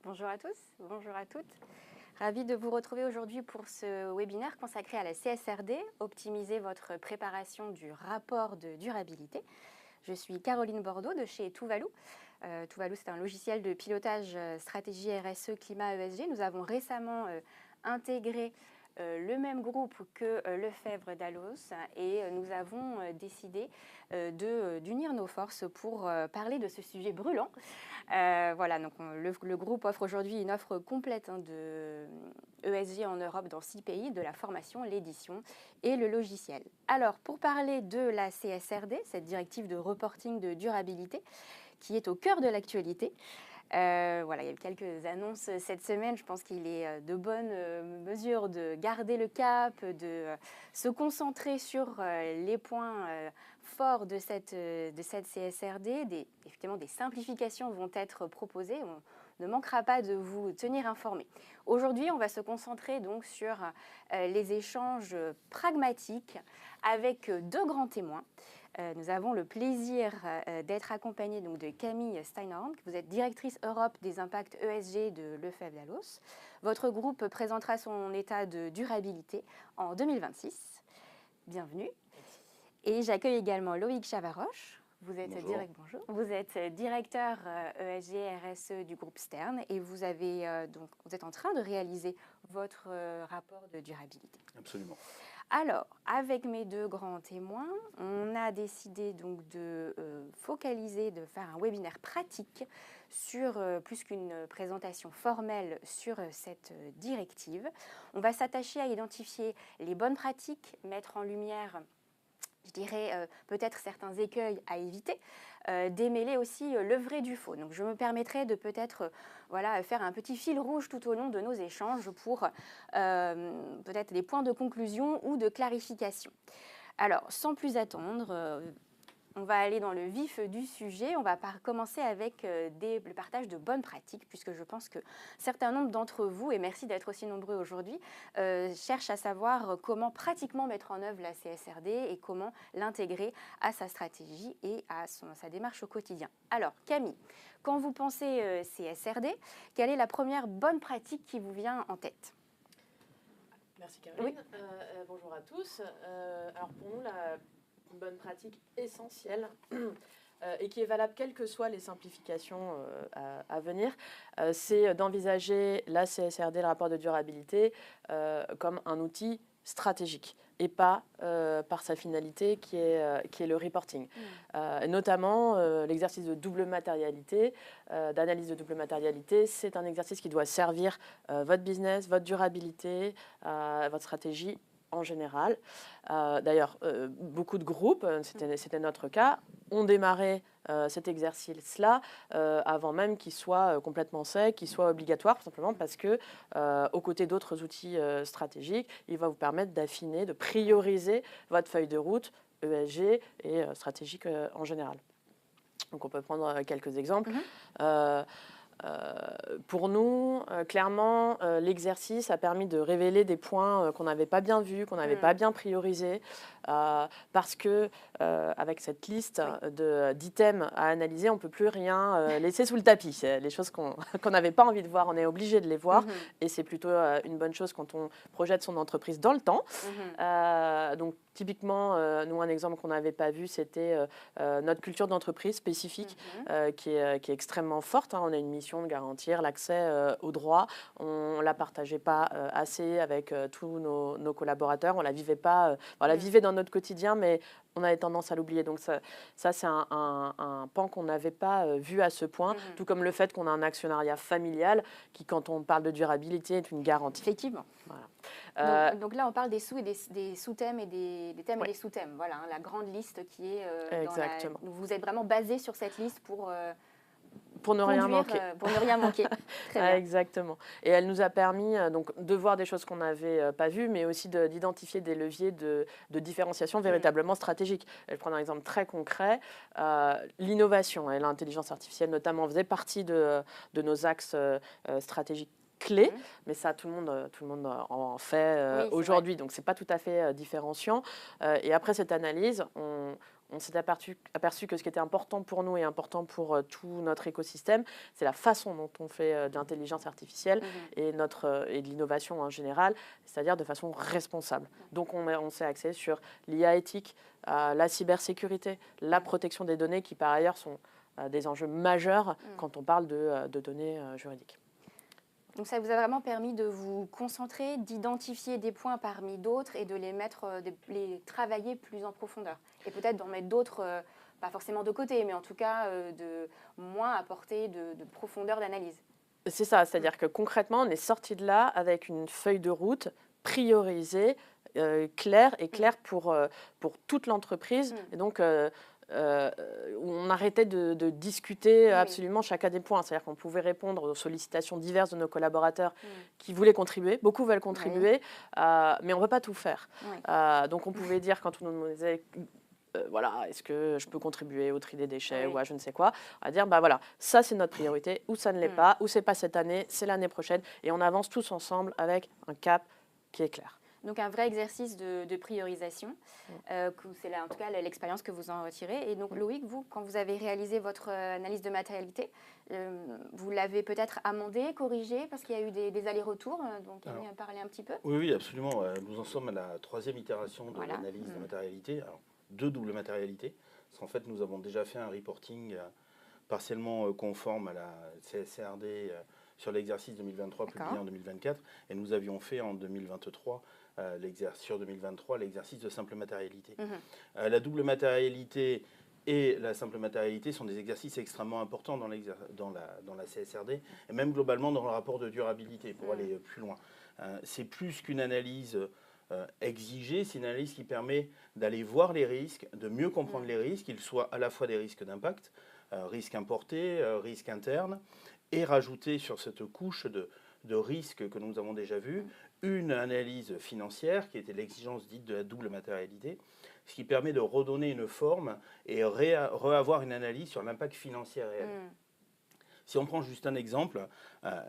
Bonjour à tous, bonjour à toutes. Ravie de vous retrouver aujourd'hui pour ce webinaire consacré à la CSRD, optimiser votre préparation du rapport de durabilité. Je suis Caroline Bordeaux de chez Tuvalu. Tuvalu, c'est un logiciel de pilotage stratégie RSE, climat ESG. Nous avons récemment intégré le même groupe que Lefebvre Dallos et nous avons décidé d'unir nos forces pour parler de ce sujet brûlant. Voilà, donc le groupe offre aujourd'hui une offre complète de ESG en Europe dans 6 pays, de la formation, l'édition et le logiciel. Alors, pour parler de la CSRD, cette directive de reporting de durabilité, qui est au cœur de l'actualité, voilà, il y a eu quelques annonces cette semaine. Je pense qu'il est de bonne mesure de garder le cap, de se concentrer sur les points forts de cette CSRD. Effectivement, des simplifications vont être proposées. On ne manquera pas de vous tenir informés. Aujourd'hui, on va se concentrer donc sur les échanges pragmatiques avec deux grands témoins. Nous avons le plaisir d'être accompagnés donc, de Camille Steinhorn. Vous êtes directrice Europe des impacts ESG de Lefebvre Dallos. Votre groupe présentera son état de durabilité en 2026. Bienvenue. Et j'accueille également Loïc Chavaroche. Vous êtes, bonjour. Vous êtes directeur ESG RSE du groupe Stern et vous êtes en train de réaliser votre rapport de durabilité. Absolument. Alors, avec mes deux grands témoins, on a décidé donc de focaliser, de faire un webinaire pratique sur, plus qu'une présentation formelle sur cette directive. On va s'attacher à identifier les bonnes pratiques, mettre en lumière, je dirais, peut-être certains écueils à éviter, démêler aussi le vrai du faux. Donc je me permettrai de peut-être faire un petit fil rouge tout au long de nos échanges pour peut-être des points de conclusion ou de clarification. Alors, sans plus attendre, on va aller dans le vif du sujet. On va commencer avec le partage de bonnes pratiques, puisque je pense que certains nombre d'entre vous, et merci d'être aussi nombreux aujourd'hui, cherchent à savoir comment pratiquement mettre en œuvre la CSRD et comment l'intégrer à sa stratégie et à sa démarche au quotidien. Alors, Camille, quand vous pensez CSRD, quelle est la première bonne pratique qui vous vient en tête ? Merci Caroline. Oui. Bonjour à tous. Alors pour nous, une bonne pratique essentielle et qui est valable quelles que soient les simplifications à venir, c'est d'envisager la CSRD, le rapport de durabilité, comme un outil stratégique et pas par sa finalité qui est le reporting. Notamment l'exercice de double matérialité, d'analyse de double matérialité, c'est un exercice qui doit servir votre business, votre durabilité, votre stratégie en général. D'ailleurs, beaucoup de groupes, c'était notre cas, ont démarré cet exercice-là avant même qu'il soit complètement sec, qu'il soit obligatoire, tout simplement parce que, aux côtés d'autres outils stratégiques, il va vous permettre d'affiner, de prioriser votre feuille de route ESG et stratégique en général. Donc on peut prendre quelques exemples. Pour nous, clairement, l'exercice a permis de révéler des points qu'on n'avait pas bien vus, qu'on n'avait pas bien priorisés, parce que avec cette liste d'items à analyser, on ne peut plus rien laisser sous le tapis. C'est les choses qu'on n'avait pas envie de voir, on est obligé de les voir, et c'est plutôt une bonne chose quand on projette son entreprise dans le temps. Donc, typiquement, nous, un exemple qu'on n'avait pas vu, c'était notre culture d'entreprise spécifique qui est extrêmement forte. On a une mission de garantir l'accès aux droits. On ne la partageait pas assez avec tous nos collaborateurs. On la vivait pas, on la vivait dans notre quotidien, mais on avait tendance à l'oublier. Donc ça c'est un pan qu'on n'avait pas vu à ce point, tout comme le fait qu'on a un actionnariat familial qui, quand on parle de durabilité, est une garantie. Effectivement. Voilà. Donc là, on parle des sous-thèmes et des thèmes et des sous-thèmes. Voilà, la grande liste qui est Exactement. Vous êtes vraiment basé sur cette liste pour ne rien manquer. Pour ne rien manquer. Très bien. Exactement. Et elle nous a permis donc, de voir des choses qu'on n'avait pas vues, mais aussi d'identifier des leviers de différenciation véritablement stratégiques. Je vais prendre un exemple très concret. L'innovation et l'intelligence artificielle, notamment, faisait partie de nos axes stratégiques clés, mais ça, tout le monde en fait aujourd'hui, donc c'est pas tout à fait différenciant. Et après cette analyse, on s'est aperçu que ce qui était important pour nous et important pour tout notre écosystème, c'est la façon dont on fait de l'intelligence artificielle et de l'innovation en général, c'est-à-dire de façon responsable. Donc on s'est axé sur l'IA éthique, la cybersécurité, la protection des données qui par ailleurs sont des enjeux majeurs quand on parle de données juridiques. Donc ça vous a vraiment permis de vous concentrer, d'identifier des points parmi d'autres et de les les travailler plus en profondeur. Et peut-être d'en mettre d'autres, pas forcément de côté, mais en tout cas de moins apporter de profondeur d'analyse. C'est ça, c'est-à-dire que concrètement, on est sorti de là avec une feuille de route priorisée, claire pour toute l'entreprise. Et donc, on arrêtait de discuter absolument chacun des points. C'est-à-dire qu'on pouvait répondre aux sollicitations diverses de nos collaborateurs qui voulaient contribuer. Beaucoup veulent contribuer, mais on ne peut pas tout faire. Donc, on pouvait dire, quand on nous disait... voilà, est-ce que je peux contribuer au tri des déchets ou à je ne sais quoi, à dire, bah voilà, ça c'est notre priorité, ou ça ne l'est pas, ou c'est pas cette année, c'est l'année prochaine, et on avance tous ensemble avec un cap qui est clair. Donc un vrai exercice de priorisation, c'est là en tout cas l'expérience que vous en retirez. Et donc Loïc, vous, quand vous avez réalisé votre analyse de matérialité, vous l'avez peut-être amendé, corrigé, parce qu'il y a eu des allers-retours, donc Camille a parlé un petit peu. Oui, absolument. Nous en sommes à la 3e itération de l'analyse de matérialité. Alors, 2 doubles matérialités, parce qu'en fait nous avons déjà fait un reporting partiellement conforme à la CSRD sur l'exercice 2023 publié en 2024, et nous avions fait en 2023 sur 2023 l'exercice de simple matérialité. La double matérialité et la simple matérialité sont des exercices extrêmement importants dans la CSRD, et même globalement dans le rapport de durabilité, pour aller plus loin. C'est plus qu'une analyse exigée, c'est une analyse qui permet d'aller voir les risques, de mieux comprendre les risques, qu'ils soient à la fois des risques d'impact, risques importés, risques internes, et rajouter sur cette couche de risques que nous avons déjà vus, une analyse financière qui était l'exigence dite de la double matérialité, ce qui permet de redonner une forme et reavoir une analyse sur l'impact financier réel. Si on prend juste un exemple,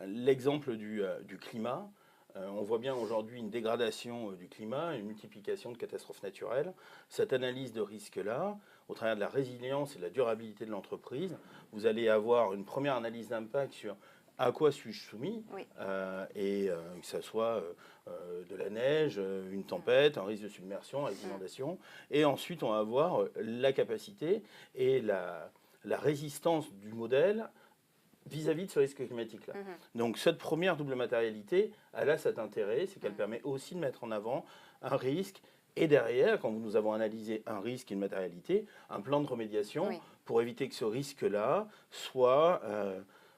l'exemple du climat, on voit bien aujourd'hui une dégradation du climat, une multiplication de catastrophes naturelles. Cette analyse de risque-là, au travers de la résilience et de la durabilité de l'entreprise, vous allez avoir une première analyse d'impact sur à quoi suis-je soumis, et que ce soit de la neige, une tempête, un risque de submersion, avec inondation. Et ensuite, on va avoir la capacité et la résistance du modèle vis-à-vis de ce risque climatique-là. Donc cette première double matérialité, elle a cet intérêt, c'est qu'elle permet aussi de mettre en avant un risque, et derrière, quand nous avons analysé un risque et une matérialité, un plan de remédiation pour éviter que ce risque-là soit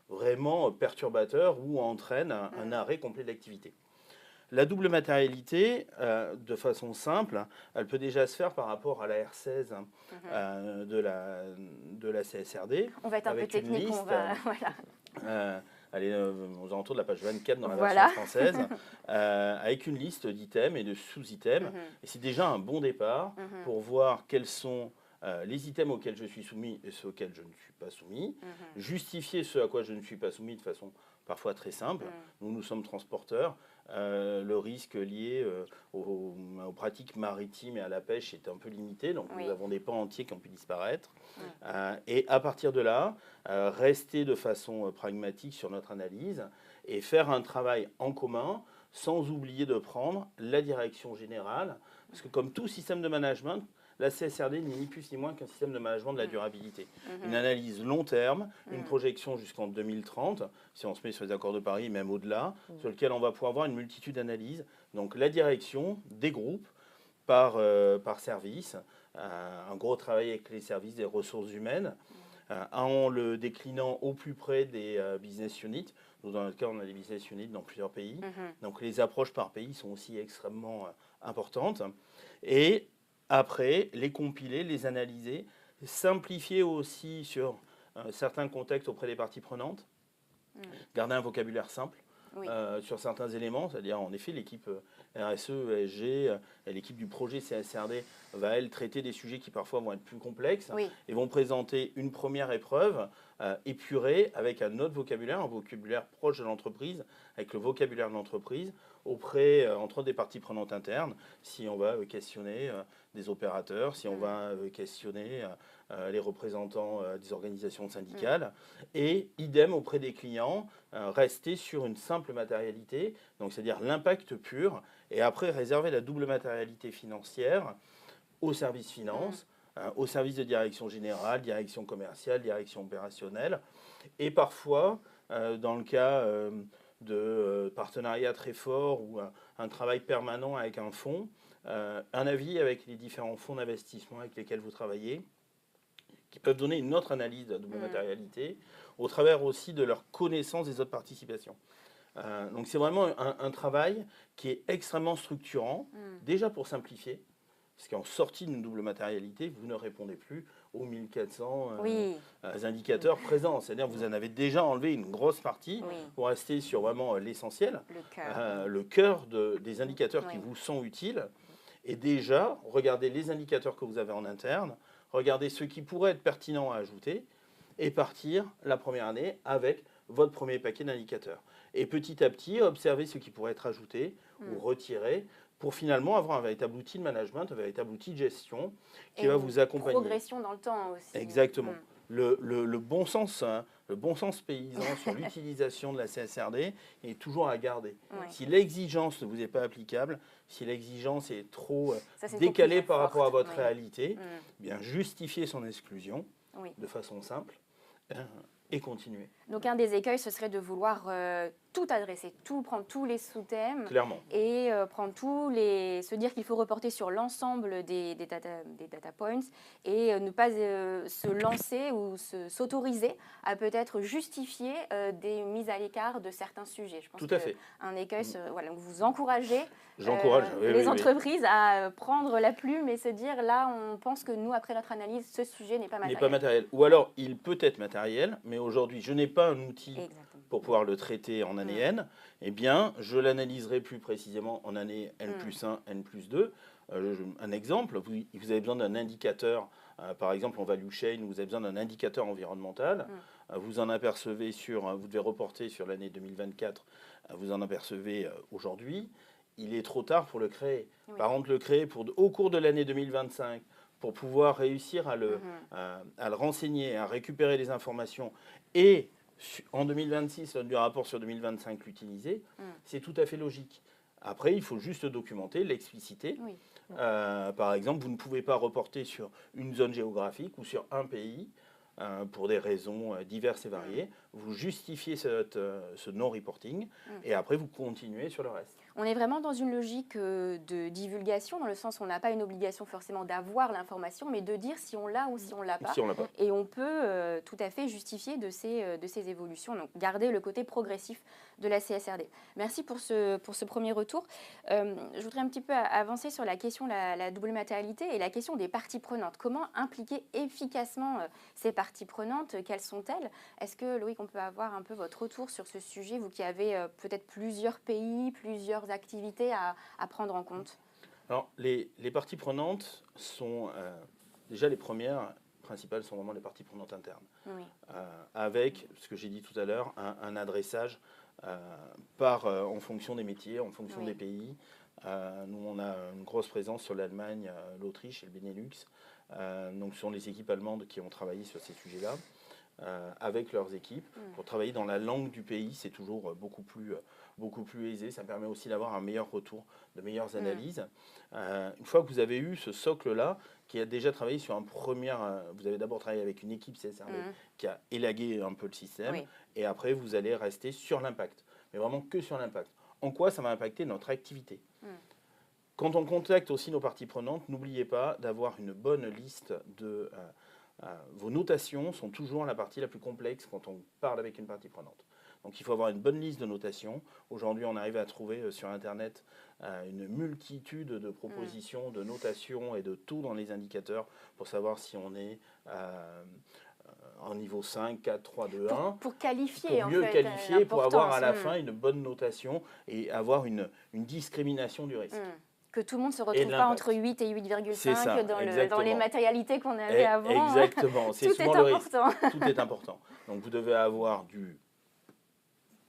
vraiment perturbateur ou entraîne un arrêt complet de l'activité. La double matérialité, de façon simple, elle peut déjà se faire par rapport à la R16 de la CSRD. On va être un peu technique, liste, on va... Voilà. Elle est aux alentours de la page 24 dans la version française, avec une liste d'items et de sous-items. Et c'est déjà un bon départ pour voir quels sont les items auxquels je suis soumis et ceux auxquels je ne suis pas soumis. Justifier ce à quoi je ne suis pas soumis de façon parfois très simple. Nous sommes transporteurs. Le risque lié aux pratiques maritimes et à la pêche est un peu limité, donc nous avons des pans entiers qui ont pu disparaître. Et à partir de là, rester de façon pragmatique sur notre analyse et faire un travail en commun sans oublier de prendre la direction générale, parce que comme tout système de management, la CSRD n'est ni plus ni moins qu'un système de management de la durabilité. Une analyse long terme, une projection jusqu'en 2030, si on se met sur les accords de Paris, même au-delà, sur lequel on va pouvoir avoir une multitude d'analyses. Donc la direction des groupes par service, un gros travail avec les services des ressources humaines, en le déclinant au plus près des business units. Nous, dans notre cas, on a des business units dans plusieurs pays. Donc les approches par pays sont aussi extrêmement importantes. Et après, les compiler, les analyser, simplifier aussi sur certains contextes auprès des parties prenantes, garder un vocabulaire simple sur certains éléments, c'est-à-dire en effet l'équipe RSE, ESG, l'équipe du projet CSRD va elle traiter des sujets qui parfois vont être plus complexes et vont présenter une première épreuve épurée avec un autre vocabulaire, un vocabulaire proche de l'entreprise, avec le vocabulaire de l'entreprise auprès entre autres des parties prenantes internes, si on va questionner des opérateurs, si on va questionner les représentants des organisations syndicales, et idem auprès des clients, rester sur une simple matérialité, donc c'est-à-dire l'impact pur, et après réserver la double matérialité financière au service finance, au service de direction générale, direction commerciale, direction opérationnelle, et parfois, dans le cas de partenariats très forts ou un travail permanent avec un fonds, un avis avec les différents fonds d'investissement avec lesquels vous travaillez, qui peuvent donner une autre analyse de la double matérialité, au travers aussi de leur connaissance des autres participations. Donc c'est vraiment un travail qui est extrêmement structurant, déjà pour simplifier, parce qu'en sortie d'une double matérialité, vous ne répondez plus aux 1400 indicateurs présents. C'est-à-dire que vous en avez déjà enlevé une grosse partie pour rester sur vraiment l'essentiel, le cœur des indicateurs qui vous sont utiles. Et déjà, regardez les indicateurs que vous avez en interne, regardez ceux qui pourraient être pertinents à ajouter et partir la première année avec votre premier paquet d'indicateurs. Et petit à petit, observez ce qui pourrait être ajouté ou retiré pour finalement avoir un véritable outil de management, un véritable outil de gestion qui va vous accompagner. Progression dans le temps aussi. Exactement. Le bon sens, le bon sens paysan sur l'utilisation de la CSRD est toujours à garder. Si l'exigence ne vous est pas applicable, si l'exigence est trop décalée par rapport à votre réalité, bien justifier son exclusion de façon simple et continuer. Donc un des écueils, ce serait de vouloir tout adresser, prendre tous les sous-thèmes. Clairement. Et prendre se dire qu'il faut reporter sur l'ensemble des data points et ne pas se lancer ou s'autoriser à peut-être justifier des mises à l'écart de certains sujets. Je pense tout à fait. Un écueil, vous encouragez les entreprises à prendre la plume et se dire là, on pense que nous, après notre analyse, ce sujet n'est pas matériel. Ou alors, il peut être matériel, mais aujourd'hui, je n'ai pas un outil pour pouvoir le traiter en année N, eh bien, je l'analyserai plus précisément en année N+1, N+2. Un exemple, vous avez besoin d'un indicateur, par exemple en value chain, vous avez besoin d'un indicateur environnemental. Vous en apercevez vous devez reporter sur l'année 2024, vous en apercevez aujourd'hui. Il est trop tard pour le créer. Par contre, le créer au cours de l'année 2025, pour pouvoir réussir à le renseigner, à récupérer les informations et en 2026, du rapport sur 2025 l'utiliser, c'est tout à fait logique. Après, il faut juste documenter, l'expliciter. Par exemple, vous ne pouvez pas reporter sur une zone géographique ou sur un pays pour des raisons diverses et variées. Vous justifiez ce non-reporting et après, vous continuez sur le reste. On est vraiment dans une logique de divulgation, dans le sens où on n'a pas une obligation forcément d'avoir l'information, mais de dire si on l'a ou si on ne l'a pas. Et on peut tout à fait justifier de ces évolutions, donc garder le côté progressif de la CSRD. Merci pour ce premier retour. Je voudrais un petit peu avancer sur la question de la double matérialité et la question des parties prenantes. Comment impliquer efficacement ces parties prenantes? Quelles sont-elles? Est-ce que, Loïc, on peut avoir un peu votre retour sur ce sujet, vous qui avez peut-être plusieurs pays, plusieurs activités à prendre en compte? Alors, les parties prenantes sont déjà les premières principales sont vraiment les parties prenantes internes. Avec, ce que j'ai dit tout à l'heure, un adressage en fonction des métiers, en fonction des pays. Nous, on a une grosse présence sur l'Allemagne, l'Autriche et le Benelux. Donc, ce sont les équipes allemandes qui ont travaillé sur ces sujets-là. Avec leurs équipes pour travailler dans la langue du pays, c'est toujours beaucoup plus aisé. Ça permet aussi d'avoir un meilleur retour, de meilleures analyses. Une fois que vous avez eu ce socle-là, qui a déjà travaillé sur vous avez d'abord travaillé avec une équipe CSRD qui a élagué un peu le système, et après vous allez rester sur l'impact, mais vraiment que sur l'impact. En quoi ça va impacter notre activité? Quand on contacte aussi nos parties prenantes, n'oubliez pas d'avoir une bonne liste de... vos notations sont toujours la partie la plus complexe quand on parle avec une partie prenante. Donc il faut avoir une bonne liste de notations. Aujourd'hui, on arrive à trouver sur Internet une multitude de propositions, de notations et de tout dans les indicateurs pour savoir si on est en niveau 5, 4, 3, 2, 1. Pour qualifier, pour mieux qualifier, pour avoir à la fin une bonne notation et avoir une discrimination du risque. Que tout le monde ne se retrouve pas entre 8 et 8,5 dans les matérialités qu'on avait avant. Exactement, c'est tout souvent est important. Tout est important. Donc vous devez avoir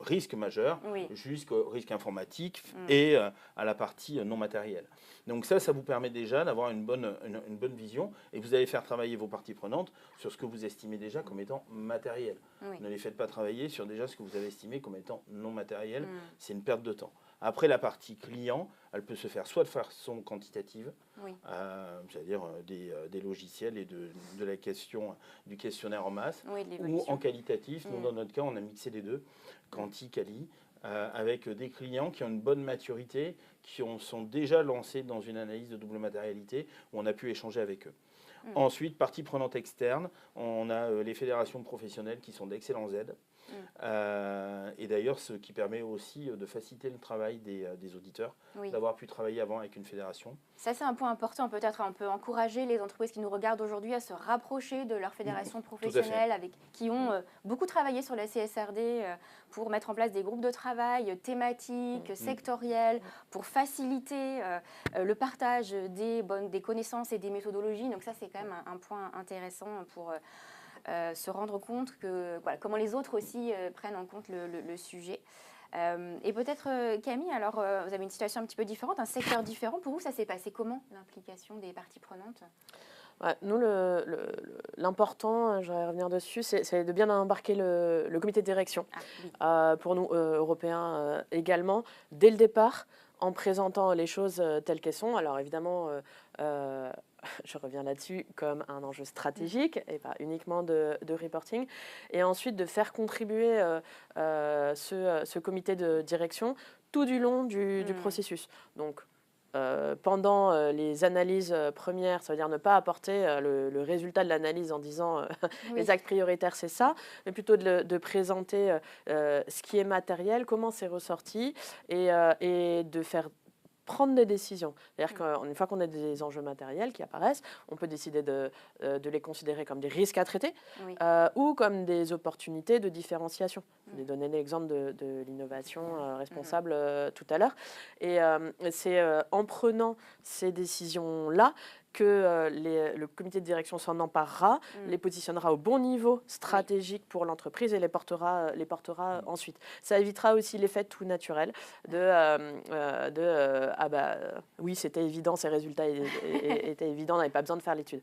risque majeur Oui. jusqu'au risque informatique et à la partie non matérielle. Donc ça vous permet déjà d'avoir une bonne vision et vous allez faire travailler vos parties prenantes sur ce que vous estimez déjà comme étant matériel. Oui. Ne les faites pas travailler sur déjà ce que vous avez estimé comme étant non matériel, c'est une perte de temps. Après, la partie client, elle peut se faire soit de façon quantitative, oui. c'est-à-dire des logiciels et de la question, du questionnaire en masse, Oui, ou en qualitatif. Nous, dans notre cas, on a mixé les deux, quanti-quali, avec des clients qui ont une bonne maturité, qui sont déjà lancés dans une analyse de double matérialité, où on a pu échanger avec eux. Ensuite, partie prenante externe, on a les fédérations professionnelles qui sont d'excellents aides. Et d'ailleurs, ce qui permet aussi de faciliter le travail des auditeurs, d'avoir pu travailler avant avec une fédération. Ça, c'est un point important. Peut-être on peut encourager les entreprises qui nous regardent aujourd'hui à se rapprocher de leur fédération professionnelle, qui ont beaucoup travaillé sur la CSRD pour mettre en place des groupes de travail thématiques, sectoriels, pour faciliter le partage des connaissances et des méthodologies. Donc ça, c'est quand même un point intéressant pour se rendre compte que comment les autres aussi prennent en compte le sujet. Et peut-être, Camille, alors vous avez une situation un petit peu différente, un secteur différent. Pour vous, ça s'est passé comment, l'implication des parties prenantes ? Nous, l'important, je vais revenir dessus, c'est de bien embarquer le comité de direction. Pour nous, Européens également, dès le départ, en présentant les choses telles qu'elles sont. Alors évidemment, je reviens là-dessus, comme un enjeu stratégique et pas uniquement de reporting. Et ensuite, de faire contribuer ce comité de direction tout du long du processus. Donc, pendant les analyses premières, ça veut dire ne pas apporter le résultat de l'analyse en disant les axes prioritaires, c'est ça, mais plutôt de présenter ce qui est matériel, comment c'est ressorti et de faire prendre des décisions. C'est-à-dire qu'une fois qu'on a des enjeux matériels qui apparaissent, on peut décider de les considérer comme des risques à traiter ou comme des opportunités de différenciation. Je vais donner l'exemple de l'innovation responsable tout à l'heure. Et c'est en prenant ces décisions-là que le comité de direction s'en emparera, les positionnera au bon niveau stratégique pour l'entreprise et les portera ensuite. Ça évitera aussi l'effet tout naturel oui, c'était évident, ces résultats étaient évidents, on n'avait pas besoin de faire l'étude.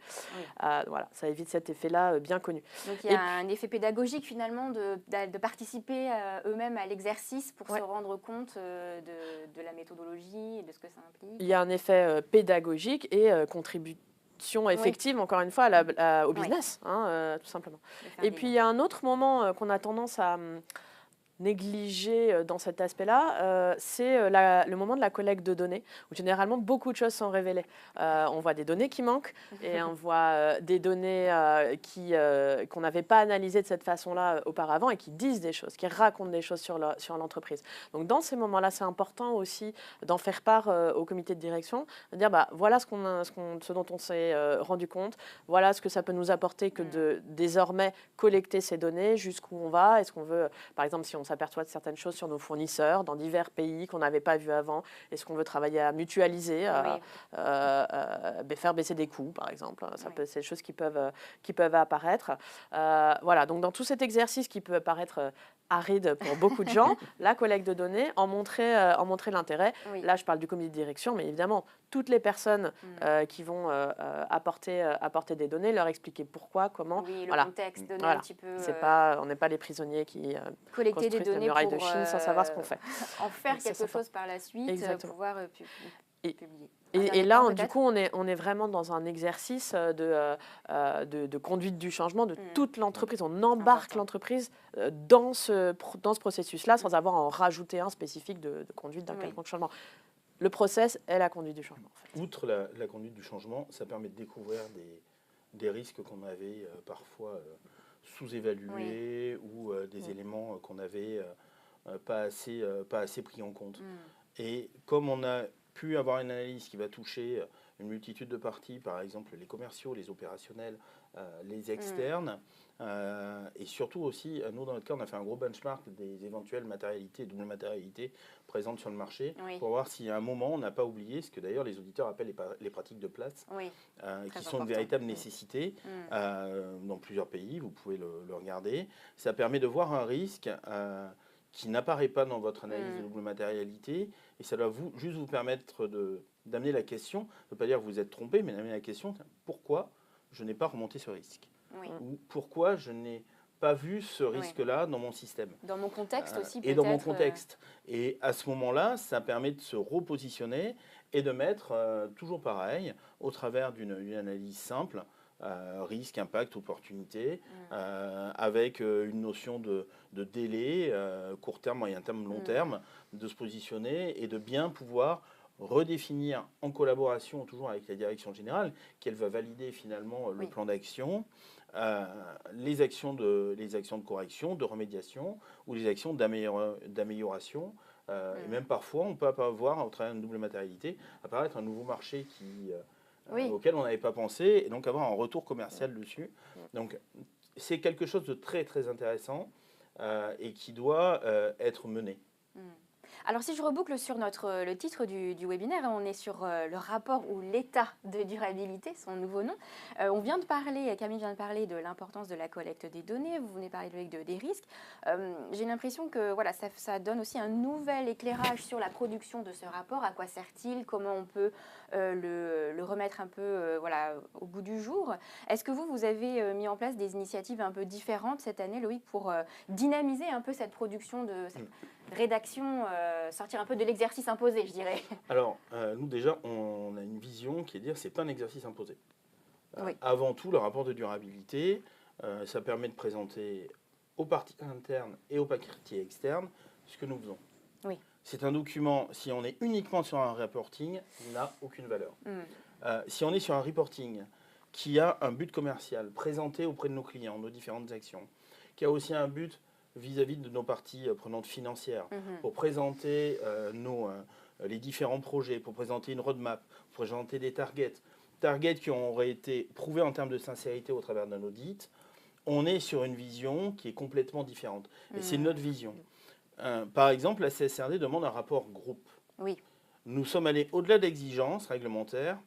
Voilà, ça évite cet effet-là bien connu. Donc il y a un effet pédagogique finalement de participer eux-mêmes à l'exercice pour se rendre compte de la méthodologie et de ce que ça implique. Il y a un effet pédagogique et contribution effective, encore une fois, au business, tout simplement. Et puis il y a un autre moment qu'on a tendance à négligé dans cet aspect-là, c'est le moment de la collecte de données, où généralement beaucoup de choses sont révélées. On voit des données qui manquent et on voit des données qu'on n'avait pas analysées de cette façon-là auparavant et qui disent des choses, qui racontent des choses sur l'entreprise. Donc dans ces moments-là, c'est important aussi d'en faire part au comité de direction, de dire voilà ce dont on s'est rendu compte, voilà ce que ça peut nous apporter que de désormais collecter ces données, jusqu'où on va, est-ce qu'on veut, par exemple, si on s'aperçoit de certaines choses sur nos fournisseurs dans divers pays qu'on n'avait pas vu avant. Est-ce qu'on veut travailler à mutualiser, faire baisser des coûts, par exemple. C'est des choses qui peuvent apparaître. Voilà, donc dans tout cet exercice qui peut paraître aride pour beaucoup de gens, la collecte de données, en montrer l'intérêt. Là, je parle du comité de direction, mais évidemment, toutes les personnes qui vont apporter des données, leur expliquer pourquoi, comment. Oui, le contexte, donner un petit peu... on n'est pas les prisonniers qui collecter des données muraille de Chine sans savoir ce qu'on fait. En faire quelque chose par la suite, pouvoir publier. Et là, du coup, on est vraiment dans un exercice de conduite du changement de toute l'entreprise. On embarque l'entreprise dans ce processus-là sans avoir à en rajouter un spécifique de conduite d'un quelconque changement. Le process est la conduite du changement. En fait. Outre la conduite du changement, ça permet de découvrir des risques qu'on avait parfois sous-évalués ou des éléments qu'on n'avait pas assez pris en compte. Et comme on a pu avoir une analyse qui va toucher une multitude de parties, par exemple les commerciaux, les opérationnels, les externes, et surtout aussi, nous dans notre cas, on a fait un gros benchmark des éventuelles matérialités, double matérialités présentes sur le marché, pour voir si à un moment on n'a pas oublié, ce que d'ailleurs les auditeurs appellent les pratiques de place, qui sont une véritable nécessité dans plusieurs pays, vous pouvez le regarder. Ça permet de voir un risque qui n'apparaît pas dans votre analyse de double matérialité, et ça doit juste vous permettre d'amener la question, ne pas dire que vous êtes trompé, mais d'amener la question, pourquoi je n'ai pas remonté ce risque, ou pourquoi je n'ai pas vu ce risque-là dans mon système. Dans mon contexte aussi, et dans mon contexte. Et à ce moment-là, ça permet de se repositionner et de mettre, toujours pareil, au travers d'une analyse simple, risque, impact, opportunité, avec une notion de délai, court terme, moyen terme, long terme, de se positionner et de bien pouvoir redéfinir en collaboration toujours avec la direction générale, qu'elle va valider finalement le plan d'action, les actions de correction, de remédiation ou les actions d'amélioration. Et même parfois, on peut avoir, au travers d'une double matérialité, apparaître un nouveau marché auquel on n'avait pas pensé, et donc avoir un retour commercial dessus. Donc, c'est quelque chose de très, très intéressant et qui doit être mené. Alors, si je reboucle sur le titre du webinaire, on est sur le rapport ou l'état de durabilité, son nouveau nom. Camille vient de parler de l'importance de la collecte des données, vous venez parler des risques. J'ai l'impression que voilà, ça donne aussi un nouvel éclairage sur la production de ce rapport. À quoi sert-il? Comment on peut le remettre un peu au goût du jour? Est-ce que vous avez mis en place des initiatives un peu différentes cette année, Loïc, pour dynamiser un peu cette production de cette rédaction, sortir un peu de l'exercice imposé, je dirais? Alors, nous déjà, on a une vision qui est de dire que ce n'est pas un exercice imposé. Avant tout, le rapport de durabilité, ça permet de présenter aux parties internes et aux parties externes ce que nous faisons. C'est un document, si on est uniquement sur un reporting, il n'a aucune valeur. Si on est sur un reporting qui a un but commercial présenté auprès de nos clients, nos différentes actions, qui a aussi un but vis-à-vis de nos parties prenantes financières, pour présenter les différents projets, pour présenter une roadmap, pour présenter des targets qui auraient été prouvés en termes de sincérité au travers d'un audit, on est sur une vision qui est complètement différente. Et c'est notre vision. Par exemple, la CSRD demande un rapport groupe. Nous sommes allés au-delà d'exigences réglementaires.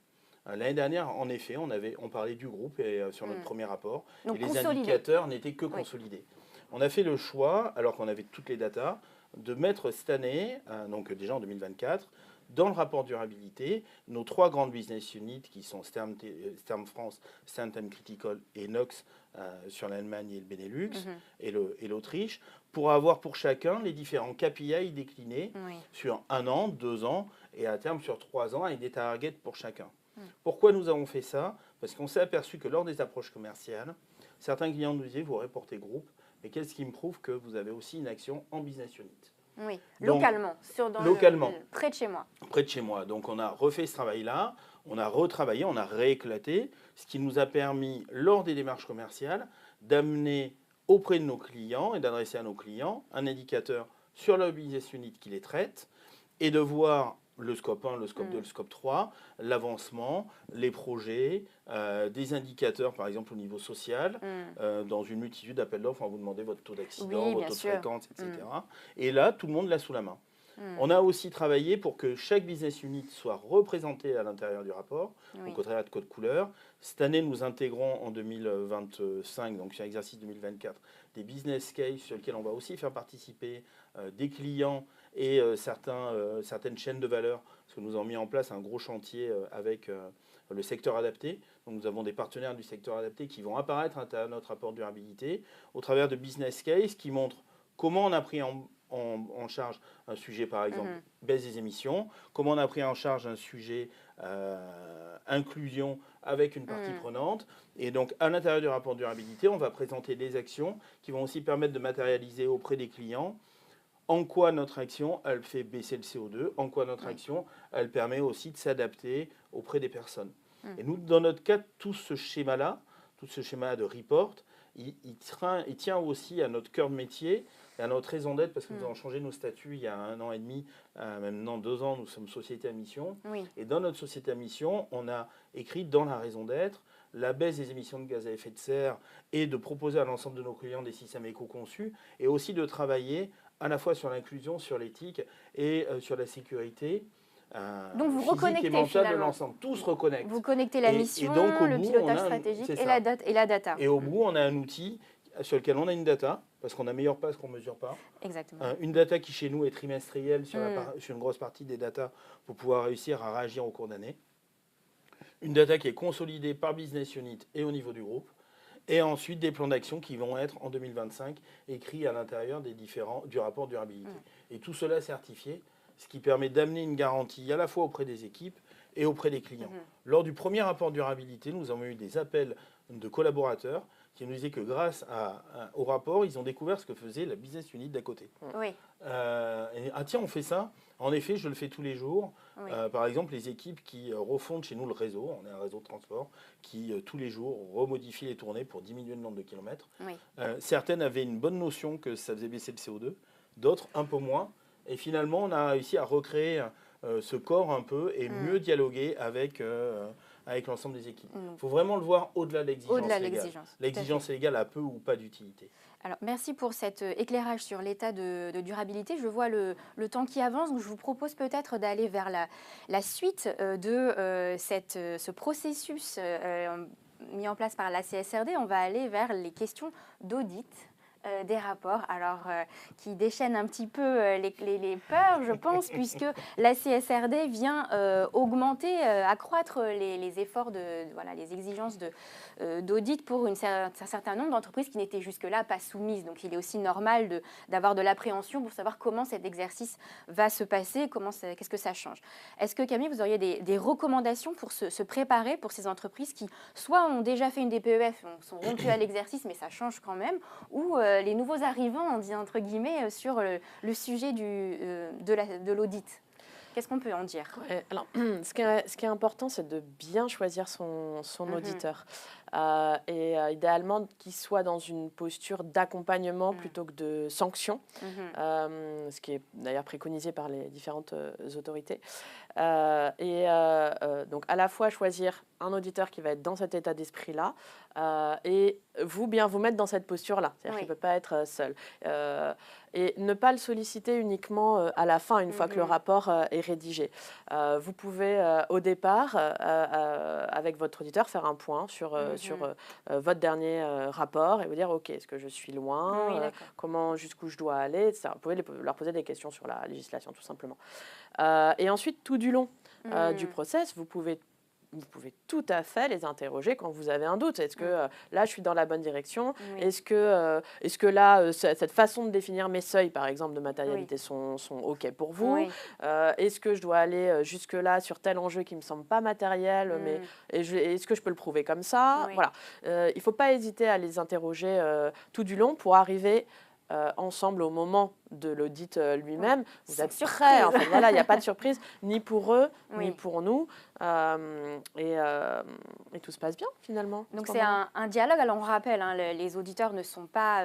L'année dernière, en effet, on parlait du groupe sur notre premier rapport. Donc, et les indicateurs n'étaient que consolidés. On a fait le choix, alors qu'on avait toutes les datas, de mettre cette année, donc déjà en 2024, dans le rapport durabilité, nos 3 grandes business units qui sont Stern France, Stern Time Critical et Nox sur l'Allemagne et le Benelux et l'Autriche, pour avoir pour chacun les différents KPI déclinés sur 1 an, 2 ans et à terme sur 3 ans avec des targets pour chacun. Pourquoi nous avons fait ça? Parce qu'on s'est aperçu que lors des approches commerciales, certains clients nous disaient, vous reportez groupe, mais qu'est-ce qui me prouve que vous avez aussi une action en business unit? Oui, donc, localement, près de chez moi. Près de chez moi. Donc on a refait ce travail-là, on a retravaillé, on a rééclaté, ce qui nous a permis, lors des démarches commerciales, d'amener auprès de nos clients et d'adresser à nos clients un indicateur sur la business unit qui les traite et de voir le scope 1, le scope 2, le scope 3, l'avancement, les projets, des indicateurs par exemple au niveau social, dans une multitude d'appels d'offres, on va vous demander votre taux d'accident, votre taux de fréquence, etc. Et là, tout le monde l'a sous la main. On a aussi travaillé pour que chaque business unit soit représenté à l'intérieur du rapport, donc au travers de code couleur. Cette année, nous intégrons en 2025, donc sur l'exercice 2024, des business cases sur lesquels on va aussi faire participer des clients et certaines chaînes de valeur, parce que nous avons mis en place un gros chantier avec le secteur adapté. Donc nous avons des partenaires du secteur adapté qui vont apparaître à notre rapport de durabilité au travers de business cases qui montrent comment on a pris en charge un sujet, par exemple, baisse des émissions, comment on a pris en charge un sujet inclusion avec une partie prenante. Et donc, à l'intérieur du rapport de durabilité, on va présenter des actions qui vont aussi permettre de matérialiser auprès des clients en quoi notre action, elle fait baisser le CO2, en quoi notre action, elle permet aussi de s'adapter auprès des personnes. Et nous, dans notre cas, tout ce schéma-là, tout ce schéma de report, il tient aussi à notre cœur de métier et à notre raison d'être, parce que nous avons changé nos statuts il y a 1 an et demi, maintenant 2 ans, nous sommes société à mission. Et dans notre société à mission, on a écrit dans la raison d'être la baisse des émissions de gaz à effet de serre et de proposer à l'ensemble de nos clients des systèmes éco-conçus et aussi de travailler à la fois sur l'inclusion, sur l'éthique et sur la sécurité. Donc vous physique reconnectez et mentale finalement. de l'ensemble. Tout se reconnecte. Vous connectez la mission, donc, le pilotage stratégique et la data. Et au bout, on a un outil sur lequel on a une data, parce qu'on a meilleur passe qu'on ne mesure pas. Exactement. Une data qui chez nous est trimestrielle sur une grosse partie des data pour pouvoir réussir à réagir au cours d'année. Une data qui est consolidée par business unit et au niveau du groupe. Et ensuite des plans d'action qui vont être en 2025 écrits à l'intérieur du rapport durabilité. Et tout cela certifié, ce qui permet d'amener une garantie à la fois auprès des équipes et auprès des clients. Lors du premier rapport durabilité, nous avons eu des appels de collaborateurs qui nous disaient que grâce au rapport, ils ont découvert ce que faisait la business unit d'à côté. Oui. Tiens, on fait ça. En effet, je le fais tous les jours. Oui. Par exemple, les équipes qui refondent chez nous le réseau, on est un réseau de transport, qui tous les jours remodifient les tournées pour diminuer le nombre de kilomètres. Oui. Certaines avaient une bonne notion que ça faisait baisser le CO2, d'autres un peu moins. Et finalement, on a réussi à recréer ce corps un peu et mieux dialoguer avec l'ensemble des équipes. Il faut vraiment le voir au-delà de l'exigence légale. L'exigence légale a peu ou pas d'utilité. Alors, merci pour cet éclairage sur l'état de durabilité. Je vois le temps qui avance, donc je vous propose peut-être d'aller vers la suite de ce processus mis en place par la CSRD. On va aller vers les questions d'audit des rapports, alors qui déchaînent un petit peu les peurs, je pense, puisque la CSRD vient augmenter, accroître les efforts, les exigences d'audit pour un certain nombre d'entreprises qui n'étaient jusque-là pas soumises. Donc il est aussi normal d'avoir de l'appréhension pour savoir comment cet exercice va se passer, qu'est-ce que ça change. Est-ce que Camille, vous auriez des recommandations pour se préparer pour ces entreprises qui soit ont déjà fait une DPEF, sont rompues à l'exercice, mais ça change quand même, ou les nouveaux arrivants, on dit entre guillemets, sur le sujet de l'audit. Qu'est-ce qu'on peut en dire? Alors, ce qui est important, c'est de bien choisir son auditeur. Et idéalement qu'il soit dans une posture d'accompagnement plutôt que de sanction, ce qui est d'ailleurs préconisé par les différentes autorités. Donc à la fois choisir un auditeur qui va être dans cet état d'esprit-là et bien vous mettre dans cette posture-là. C'est-à-dire qu'il ne peut pas être seul. Et ne pas le solliciter uniquement à la fin, une fois que le rapport est rédigé. Vous pouvez au départ, avec votre auditeur, faire un point sur votre dernier rapport et vous dire, OK, est-ce que je suis loin, jusqu'où je dois aller, etc. Vous pouvez leur poser des questions sur la législation, tout simplement. Et ensuite, tout du long du process, vous pouvez tout à fait les interroger quand vous avez un doute. Est-ce que là, je suis dans la bonne direction? Est-ce que là, cette façon de définir mes seuils, par exemple, de matérialité sont OK pour vous? Est-ce que je dois aller jusque-là sur tel enjeu qui ne me semble pas matériel, mais est-ce que je peux le prouver comme ça? Voilà. Il ne faut pas hésiter à les interroger tout du long pour arriver ensemble au moment de l'audit lui-même. Vous êtes prêts, en fait, voilà, il n'y a pas de surprise, ni pour eux, ni pour nous. Et tout se passe bien, finalement. Donc c'est un dialogue. Alors on rappelle, les auditeurs n'ont pas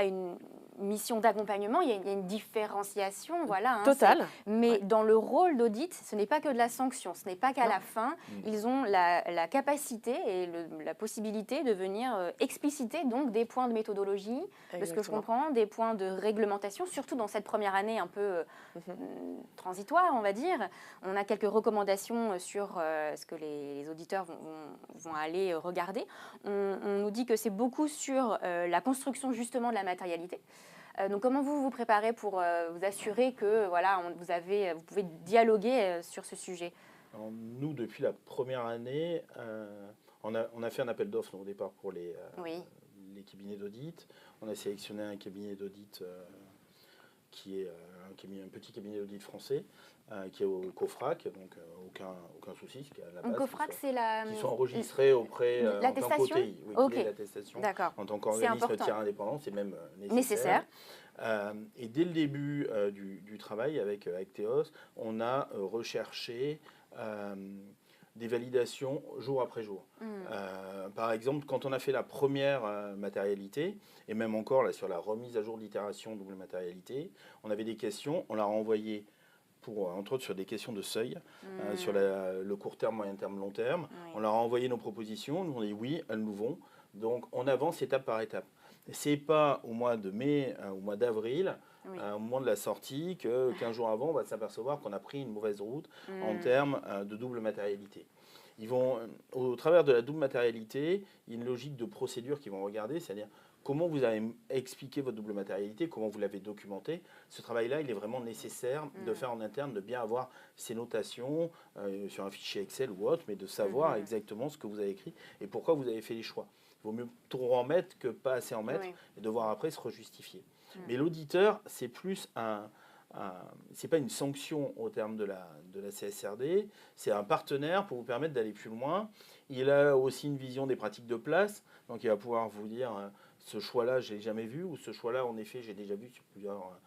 une mission d'accompagnement, il y a une différenciation, voilà. Totale. Mais dans le rôle d'audit, ce n'est pas que de la sanction, ce n'est pas qu'à la fin. Ils ont la capacité et la possibilité de venir expliciter donc des points de méthodologie, de ce que je comprends, des points de réglementation, surtout dans cette première année un peu transitoire, on va dire. On a quelques recommandations sur ce que les auditeurs vont aller regarder. On nous dit que c'est beaucoup sur la construction justement de la matérialité. Donc comment vous préparez pour vous assurer que vous pouvez dialoguer sur ce sujet? Alors, nous, depuis la première année, on a fait un appel d'offres au départ pour les cabinets d'audit. On a sélectionné un cabinet d'audit qui est un petit cabinet d'audit français qui est au COFRAC, donc aucun souci. Donc COFRAC, c'est la... Qui sont enregistrés auprès l'attestation. L'attestation en tant qu'organisme tiers indépendant, c'est même nécessaire. Et dès le début du travail avec Théos, on a recherché des validations jour après jour. Par exemple, quand on a fait la première matérialité, et même encore là, sur la remise à jour d'itération double matérialité, on avait des questions, on l'a renvoyé entre autres sur des questions de seuil, sur le court terme, moyen terme, long terme. On leur a envoyé nos propositions, nous on dit oui, elles nous vont. Donc on avance étape par étape. C'est pas au mois de mai, au mois d'avril, au moment de la sortie, que 15 jours avant, on va s'apercevoir qu'on a pris une mauvaise route en termes de double matérialité. Ils vont, au travers de la double matérialité, il y a une logique de procédure qu'ils vont regarder, c'est-à-dire comment vous avez expliqué votre double matérialité, comment vous l'avez documenté. Ce travail-là, il est vraiment nécessaire de faire en interne, de bien avoir ces notations sur un fichier Excel ou autre, mais de savoir exactement ce que vous avez écrit et pourquoi vous avez fait les choix. Il vaut mieux trop en mettre que pas assez en mettre et devoir après se rejustifier. Mais l'auditeur, c'est plus c'est pas une sanction au terme de la CSRD, c'est un partenaire pour vous permettre d'aller plus loin. Il a aussi une vision des pratiques de place, donc il va pouvoir vous dire ce choix-là, je l'ai jamais vu, ou ce choix-là, en effet, j'ai déjà vu sur plusieurs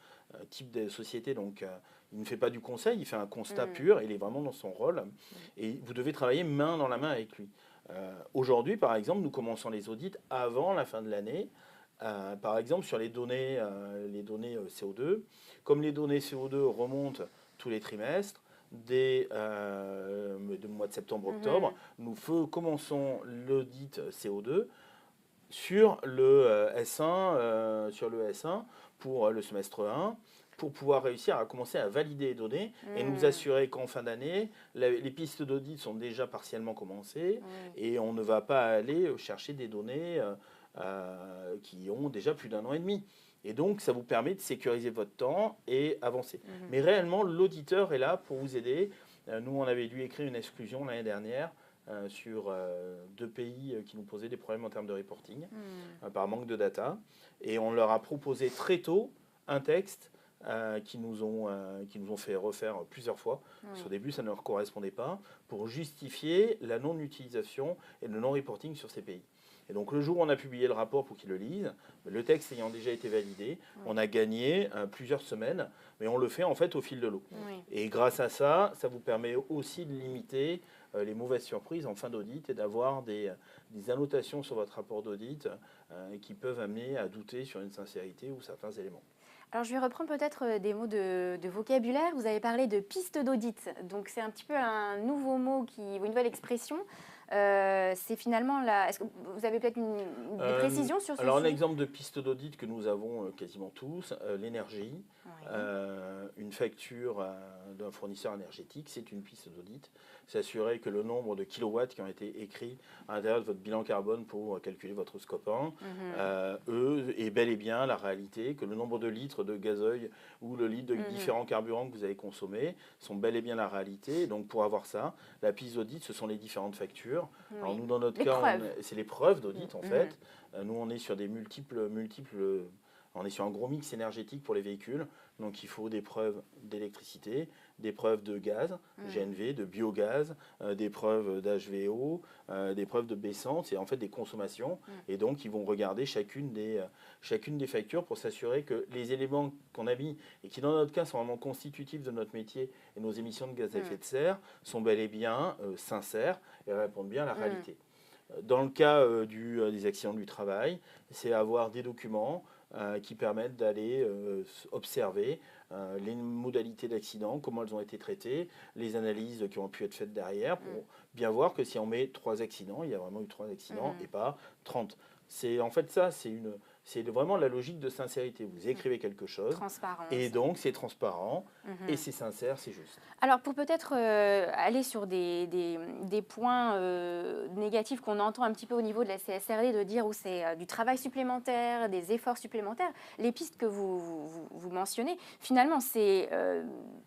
types de sociétés. Donc il ne fait pas du conseil, il fait un constat pur, il est vraiment dans son rôle, et vous devez travailler main dans la main avec lui. Aujourd'hui, par exemple, nous commençons les audits avant la fin de l'année. Par exemple, sur les données CO2, comme les données CO2 remontent tous les trimestres, dès le mois de septembre-octobre, nous commençons l'audit CO2 sur le S1 pour le semestre 1, pour pouvoir réussir à commencer à valider les données et nous assurer qu'en fin d'année, les pistes d'audit sont déjà partiellement commencées et on ne va pas aller chercher des données qui ont déjà plus d'1 an et demi. Et donc, ça vous permet de sécuriser votre temps et avancer. Mais réellement, l'auditeur est là pour vous aider. Nous, on avait dû écrire une exclusion l'année dernière sur 2 pays qui nous posaient des problèmes en termes de reporting par manque de data. Et on leur a proposé très tôt un texte qui nous ont fait refaire plusieurs fois. Parce qu'au début, ça ne leur correspondait pas, pour justifier la non-utilisation et le non-reporting sur ces pays. Et donc le jour où on a publié le rapport pour qu'ils le lisent, le texte ayant déjà été validé, on a gagné plusieurs semaines, mais on le fait en fait au fil de l'eau. Et grâce à ça, ça vous permet aussi de limiter les mauvaises surprises en fin d'audit et d'avoir des annotations sur votre rapport d'audit qui peuvent amener à douter sur une sincérité ou certains éléments. Alors, je vais reprendre peut-être des mots de vocabulaire. Vous avez parlé de piste d'audit. Donc, c'est un petit peu un nouveau mot, ou une nouvelle expression. C'est finalement là. Est-ce que vous avez peut-être des précisions sur ce sujet ? Alors, un exemple de piste d'audit que nous avons quasiment tous, l'énergie. Une facture d'un fournisseur énergétique, c'est une piste d'audit. S'assurer que le nombre de kilowatts qui ont été écrits à l'intérieur de votre bilan carbone pour calculer votre scope 1 est bel et bien la réalité, que le nombre de litres de gazoil ou le litre de différents carburants que vous avez consommés sont bel et bien la réalité. Donc pour avoir ça, la piste d'audit, ce sont les différentes factures. Alors nous, dans notre cas, c'est les preuves d'audit en fait. Nous, on est sur des multiples. On est sur un gros mix énergétique pour les véhicules, donc il faut des preuves d'électricité, des preuves de gaz, GNV, de biogaz, des preuves d'HVO, des preuves de B100, c'est en fait des consommations, et donc ils vont regarder chacune des factures pour s'assurer que les éléments qu'on a mis, et qui dans notre cas sont vraiment constitutifs de notre métier et nos émissions de gaz à effet de serre, sont bel et bien sincères et répondent bien à la réalité. Dans le cas des accidents du travail, c'est avoir des documents qui permettent d'aller observer les modalités d'accident, comment elles ont été traitées, les analyses qui ont pu être faites derrière, pour bien voir que si on met 3 accidents, il y a vraiment eu 3 accidents et pas 30. C'est en fait ça, c'est vraiment la logique de sincérité. Vous écrivez quelque chose, et donc c'est transparent, et c'est sincère, c'est juste. Alors pour peut-être aller sur des points négatifs qu'on entend un petit peu au niveau de la CSRD, de dire où c'est du travail supplémentaire, des efforts supplémentaires, les pistes que vous mentionnez, finalement c'est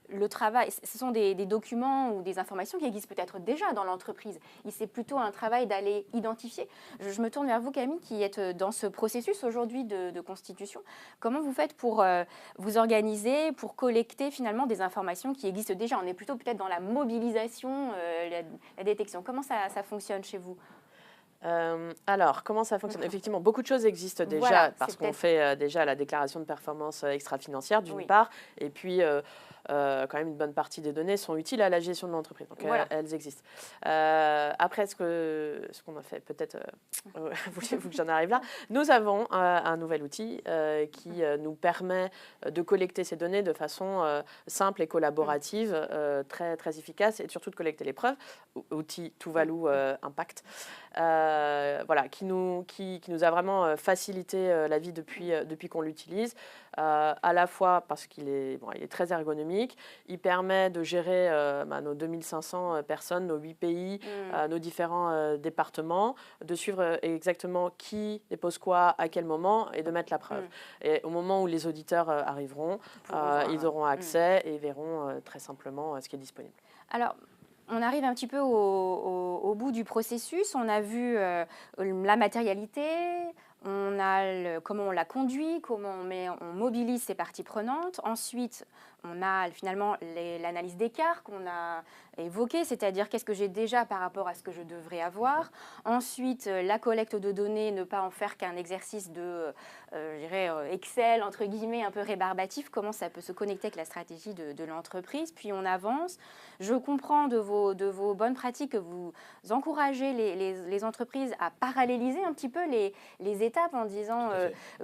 le travail, ce sont des documents ou des informations qui existent peut-être déjà dans l'entreprise. C'est plutôt un travail d'aller identifier. Je me tourne vers vous, Camille, qui êtes dans ce processus aujourd'hui de constitution. Comment vous faites pour vous organiser, pour collecter finalement des informations qui existent déjà ? On est plutôt peut-être dans la mobilisation, la détection. Comment ça fonctionne chez vous ? Alors, comment ça fonctionne ? Effectivement, beaucoup de choses existent déjà, parce qu'on fait déjà la déclaration de performance extra-financière d'une part, et puis quand même une bonne partie des données sont utiles à la gestion de l'entreprise, donc elles existent. Après, ce qu'on a fait, peut-être, voulez-vous que j'en arrive là ? Nous avons un nouvel outil qui nous permet de collecter ces données de façon simple et collaborative, très, très efficace, et surtout de collecter les preuves, outil Tuvalu Impact. Qui nous a vraiment facilité la vie depuis qu'on l'utilise, à la fois parce qu'il est très ergonomique, économique. Il permet de gérer nos 2500 personnes, nos 8 pays, nos différents départements, de suivre exactement qui dépose quoi, à quel moment, et de mettre la preuve. Et au moment où les auditeurs arriveront, ils auront accès et verront très simplement ce qui est disponible. Alors, on arrive un petit peu au bout du processus. On a vu la matérialité, on a comment on la conduit, comment on mobilise ces parties prenantes. Ensuite, on a finalement l'analyse d'écart qu'on a évoquée, c'est-à-dire qu'est-ce que j'ai déjà par rapport à ce que je devrais avoir. Ensuite, la collecte de données, ne pas en faire qu'un exercice de, je dirais, Excel, entre guillemets, un peu rébarbatif, comment ça peut se connecter avec la stratégie de l'entreprise. Puis on avance. Je comprends de vos bonnes pratiques que vous encouragez les entreprises à paralléliser un petit peu les étapes en disant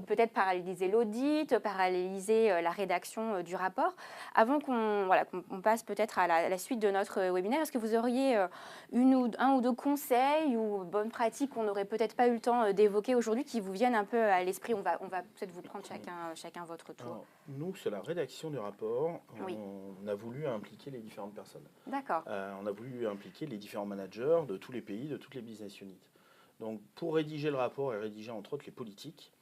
peut-être paralléliser l'audit, paralléliser la rédaction du rapport. Avant qu'on passe peut-être à la suite de notre webinaire, est-ce que vous auriez un ou deux conseils ou bonnes pratiques qu'on n'aurait peut-être pas eu le temps d'évoquer aujourd'hui qui vous viennent un peu à l'esprit? On va peut-être vous prendre chacun votre tour. Alors, nous, sur la rédaction du rapport, on a voulu impliquer les différentes personnes. D'accord. On a voulu impliquer les différents managers de tous les pays, de toutes les business units. Donc, pour rédiger le rapport et rédiger entre autres les politiques,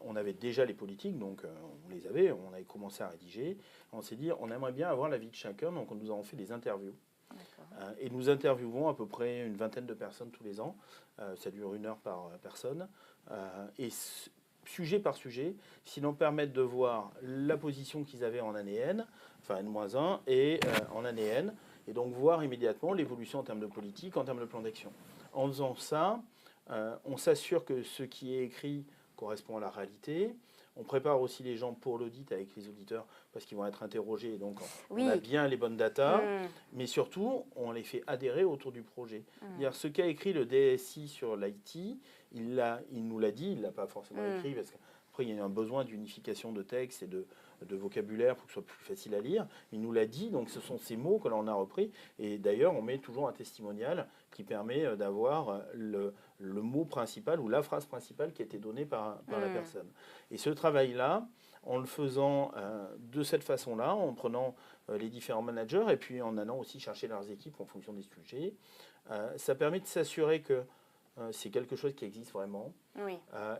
on avait déjà les politiques, donc on les avait, on avait commencé à rédiger. On s'est dit, on aimerait bien avoir l'avis de chacun, donc nous avons fait des interviews. Et nous interviewons à peu près une vingtaine de personnes tous les ans. Ça dure 1 heure par personne. Et sujet par sujet, sinon permettre de voir la position qu'ils avaient en année N, enfin N-1, et en année N, et donc voir immédiatement l'évolution en termes de politique, en termes de plan d'action. En faisant ça, on s'assure que ce qui est écrit correspond à la réalité. On prépare aussi les gens pour l'audit avec les auditeurs parce qu'ils vont être interrogés. Donc, on a bien les bonnes datas. Mais surtout, on les fait adhérer autour du projet. C'est-à-dire, ce qu'a écrit le DSI sur l'IT, il nous l'a dit, il ne l'a pas forcément écrit parce qu'après, il y a un besoin d'unification de texte et de vocabulaire pour que ce soit plus facile à lire. Il nous l'a dit, donc ce sont ces mots que l'on a repris. Et d'ailleurs, on met toujours un testimonial qui permet d'avoir le mot principal ou la phrase principale qui a été donnée par la personne. Et ce travail-là, en le faisant de cette façon-là, en prenant les différents managers et puis en allant aussi chercher leurs équipes en fonction des sujets, ça permet de s'assurer que c'est quelque chose qui existe vraiment.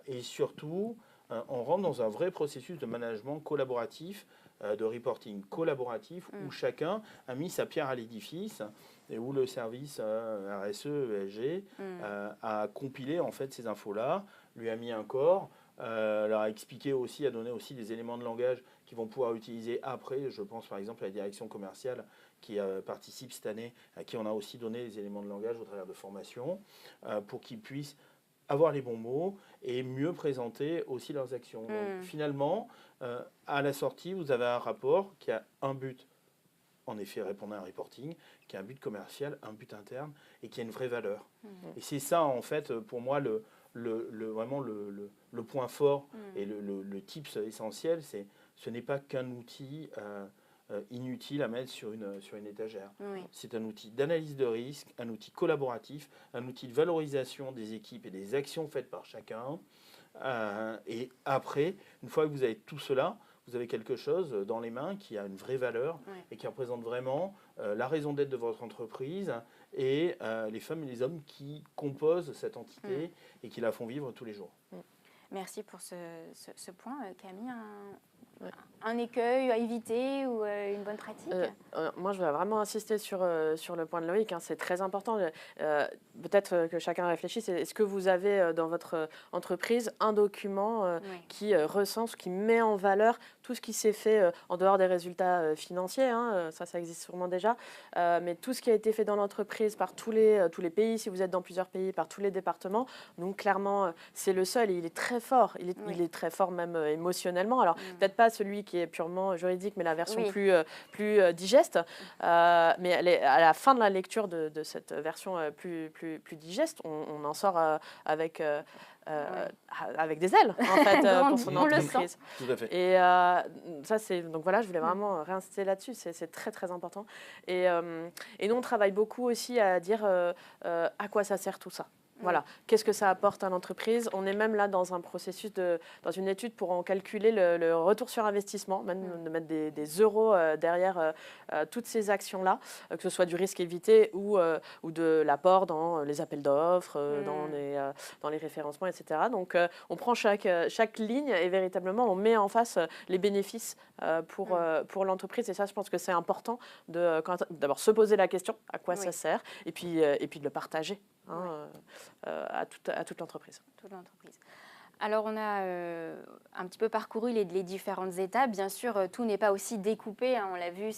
Et surtout, on rentre dans un vrai processus de management collaboratif, de reporting collaboratif, où chacun a mis sa pierre à l'édifice et où le service RSE, ESG a compilé en fait ces infos-là, lui a mis un corps, leur a expliqué aussi, a donné aussi des éléments de langage qu'ils vont pouvoir utiliser après. Je pense par exemple à la direction commerciale qui participe cette année, à qui on a aussi donné des éléments de langage au travers de formations, pour qu'ils puissent avoir les bons mots et mieux présenter aussi leurs actions. Donc, finalement, à la sortie, vous avez un rapport qui a un but, en effet, répondre à un reporting, qui a un but commercial, un but interne et qui a une vraie valeur. Et c'est ça, en fait, pour moi, vraiment le point fort et le tips essentiel, ce n'est pas qu'un outil inutile à mettre sur une étagère. C'est un outil d'analyse de risque, un outil collaboratif, un outil de valorisation des équipes et des actions faites par chacun. Et après, une fois que vous avez tout cela, vous avez quelque chose dans les mains qui a une vraie valeur et qui représente vraiment la raison d'être de votre entreprise et les femmes et les hommes qui composent cette entité et qui la font vivre tous les jours. Merci pour ce point. Camille, un écueil à éviter ou une bonne pratique? Moi, je vais vraiment insister sur le point de Loïc. C'est très important. Peut-être que chacun réfléchisse. Est-ce que vous avez dans votre entreprise un document qui recense, qui met en valeur tout ce qui s'est fait en dehors des résultats financiers, ça existe sûrement déjà, mais tout ce qui a été fait dans l'entreprise par tous les pays, si vous êtes dans plusieurs pays, par tous les départements. Donc clairement, c'est le seul et il est très fort. Il est très fort même émotionnellement. Alors peut-être pas celui qui est purement juridique, mais la version plus digeste. Mais elle est, à la fin de la lecture de cette version plus digeste, on en sort avec des ailes en fait pour son entreprise. Tout à fait. Et ça donc voilà, je voulais vraiment réinsister là-dessus. C'est très très important. Et nous on travaille beaucoup aussi à dire à quoi ça sert tout ça. Voilà, qu'est-ce que ça apporte à l'entreprise? On est même là dans un processus, dans une étude pour en calculer le retour sur investissement, même de mettre des euros derrière toutes ces actions-là, que ce soit du risque évité ou de l'apport dans les appels d'offres, dans les référencements, etc. Donc on prend chaque ligne et véritablement on met en face les bénéfices pour l'entreprise. Et ça, je pense que c'est important d'abord se poser la question à quoi ça sert et puis de le partager. À toute l'entreprise. Alors, on a un petit peu parcouru les différentes étapes. Bien sûr, tout n'est pas aussi découpé. On l'a vu,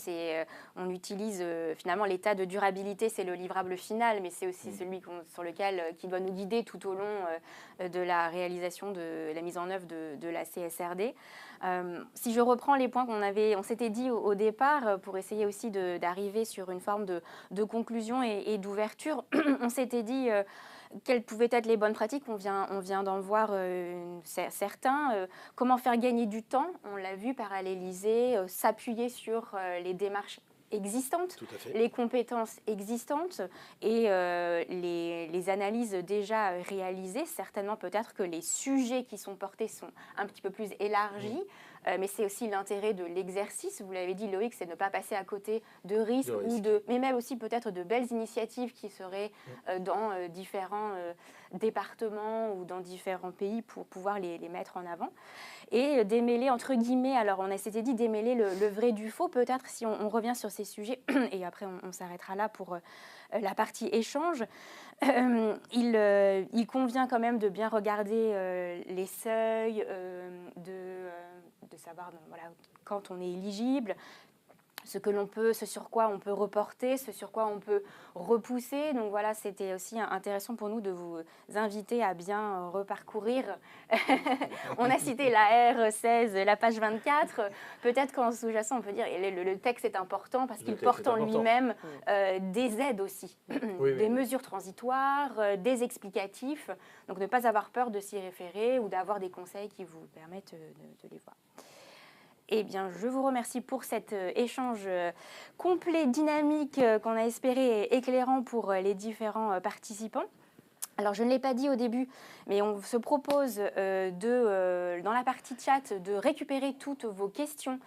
on utilise finalement l'état de durabilité, c'est le livrable final, mais c'est aussi celui qui doit nous guider tout au long de la réalisation, de la mise en œuvre de la CSRD. Si je reprends les points on s'était dit au départ, pour essayer aussi d'arriver sur une forme de conclusion et d'ouverture, on s'était dit quelles pouvaient être les bonnes pratiques. On vient d'en voir certains. Comment faire gagner du temps? On l'a vu, paralléliser, s'appuyer sur les démarches existantes, les compétences existantes et les analyses déjà réalisées. Certainement, peut-être que les sujets qui sont portés sont un petit peu plus élargis, mais c'est aussi l'intérêt de l'exercice. Vous l'avez dit, Loïc, c'est de ne pas passer à côté de risques, mais même aussi peut-être de belles initiatives qui seraient dans différents départements ou dans différents pays pour pouvoir les mettre en avant. Et démêler, entre guillemets, alors on s'était dit démêler le vrai du faux, peut-être si on revient sur ces sujets, et après on s'arrêtera là pour la partie échange. Il convient quand même de bien regarder les seuils, de savoir quand on est éligible, ce sur quoi on peut reporter, ce sur quoi on peut repousser. Donc voilà, c'était aussi intéressant pour nous de vous inviter à bien reparcourir. On a cité la R16, la page 24. Peut-être qu'en sous-jacent, on peut dire que le texte est important parce qu'il porte en lui-même des aides aussi, des mesures transitoires, des explicatifs. Donc ne pas avoir peur de s'y référer ou d'avoir des conseils qui vous permettent de les voir. Eh bien, je vous remercie pour cet échange complet, dynamique, qu'on a espéré et éclairant pour les différents participants. Alors, je ne l'ai pas dit au début, mais on se propose dans la partie chat de récupérer toutes vos questions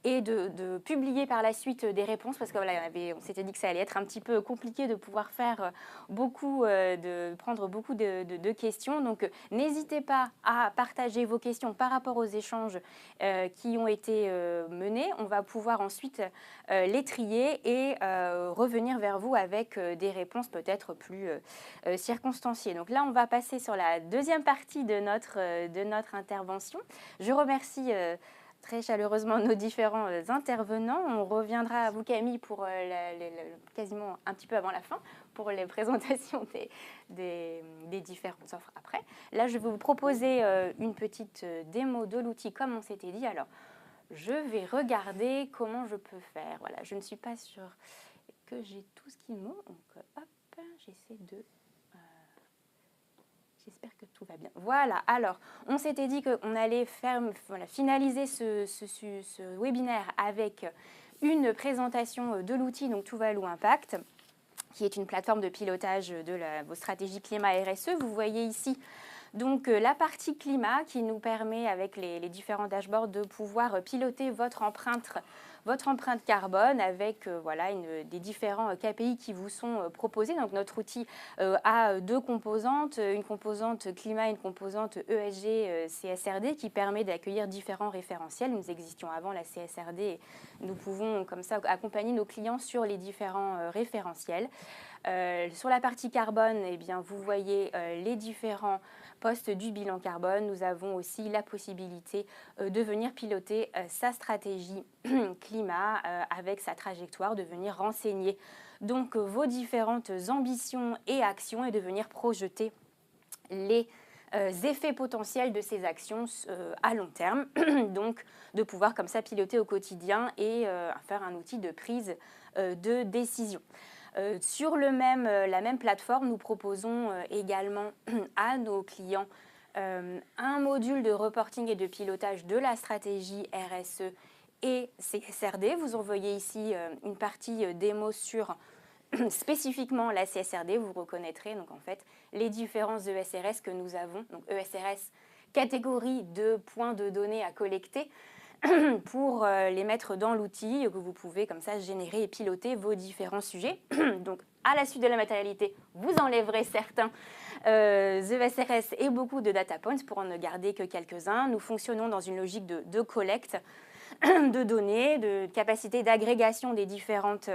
et de publier par la suite des réponses, parce que voilà, on s'était dit que ça allait être un petit peu compliqué de pouvoir faire prendre beaucoup de questions. Donc, n'hésitez pas à partager vos questions par rapport aux échanges qui ont été menés. On va pouvoir ensuite les trier et revenir vers vous avec des réponses peut-être plus circonstanciées. Donc là, on va passer sur la deuxième partie de notre intervention. Je remercie très chaleureusement nos différents intervenants. On reviendra à vous, Camille, pour quasiment un petit peu avant la fin, pour les présentations des différentes offres après. Là, je vais vous proposer une petite démo de l'outil, comme on s'était dit. Alors, je vais regarder comment je peux faire. Voilà, je ne suis pas sûre que j'ai tout ce qu'il me faut. Donc, hop, j'essaie de... J'espère que tout va bien. Voilà, alors, on s'était dit qu'on allait finaliser ce webinaire avec une présentation de l'outil, donc Tuvalu Impact, qui est une plateforme de pilotage de vos stratégies climat RSE. Vous voyez ici donc la partie climat qui nous permet, avec les différents dashboards, de pouvoir piloter votre empreinte carbone avec des différents KPI qui vous sont proposés. Donc notre outil a deux composantes, une composante climat et une composante ESG CSRD qui permet d'accueillir différents référentiels. Nous existions avant la CSRD et nous pouvons comme ça accompagner nos clients sur les différents référentiels. Sur la partie carbone, eh bien, vous voyez les différents postes du bilan carbone. Nous avons aussi la possibilité de venir piloter sa stratégie climat avec sa trajectoire, de venir renseigner donc vos différentes ambitions et actions et de venir projeter les effets potentiels de ces actions à long terme. Donc de pouvoir comme ça piloter au quotidien et faire un outil de prise de décision. Sur la même plateforme, nous proposons également à nos clients un module de reporting et de pilotage de la stratégie RSE et CSRD. Vous en voyez ici une partie démo sur spécifiquement la CSRD, vous reconnaîtrez donc en fait les différents ESRS que nous avons. Donc ESRS, catégorie de points de données à collecter pour les mettre dans l'outil que vous pouvez comme ça générer et piloter vos différents sujets. Donc à la suite de la matérialité, vous enlèverez certains ESRS et beaucoup de data points pour en ne garder que quelques-uns. Nous fonctionnons dans une logique de collecte de données, de capacité d'agrégation des différentes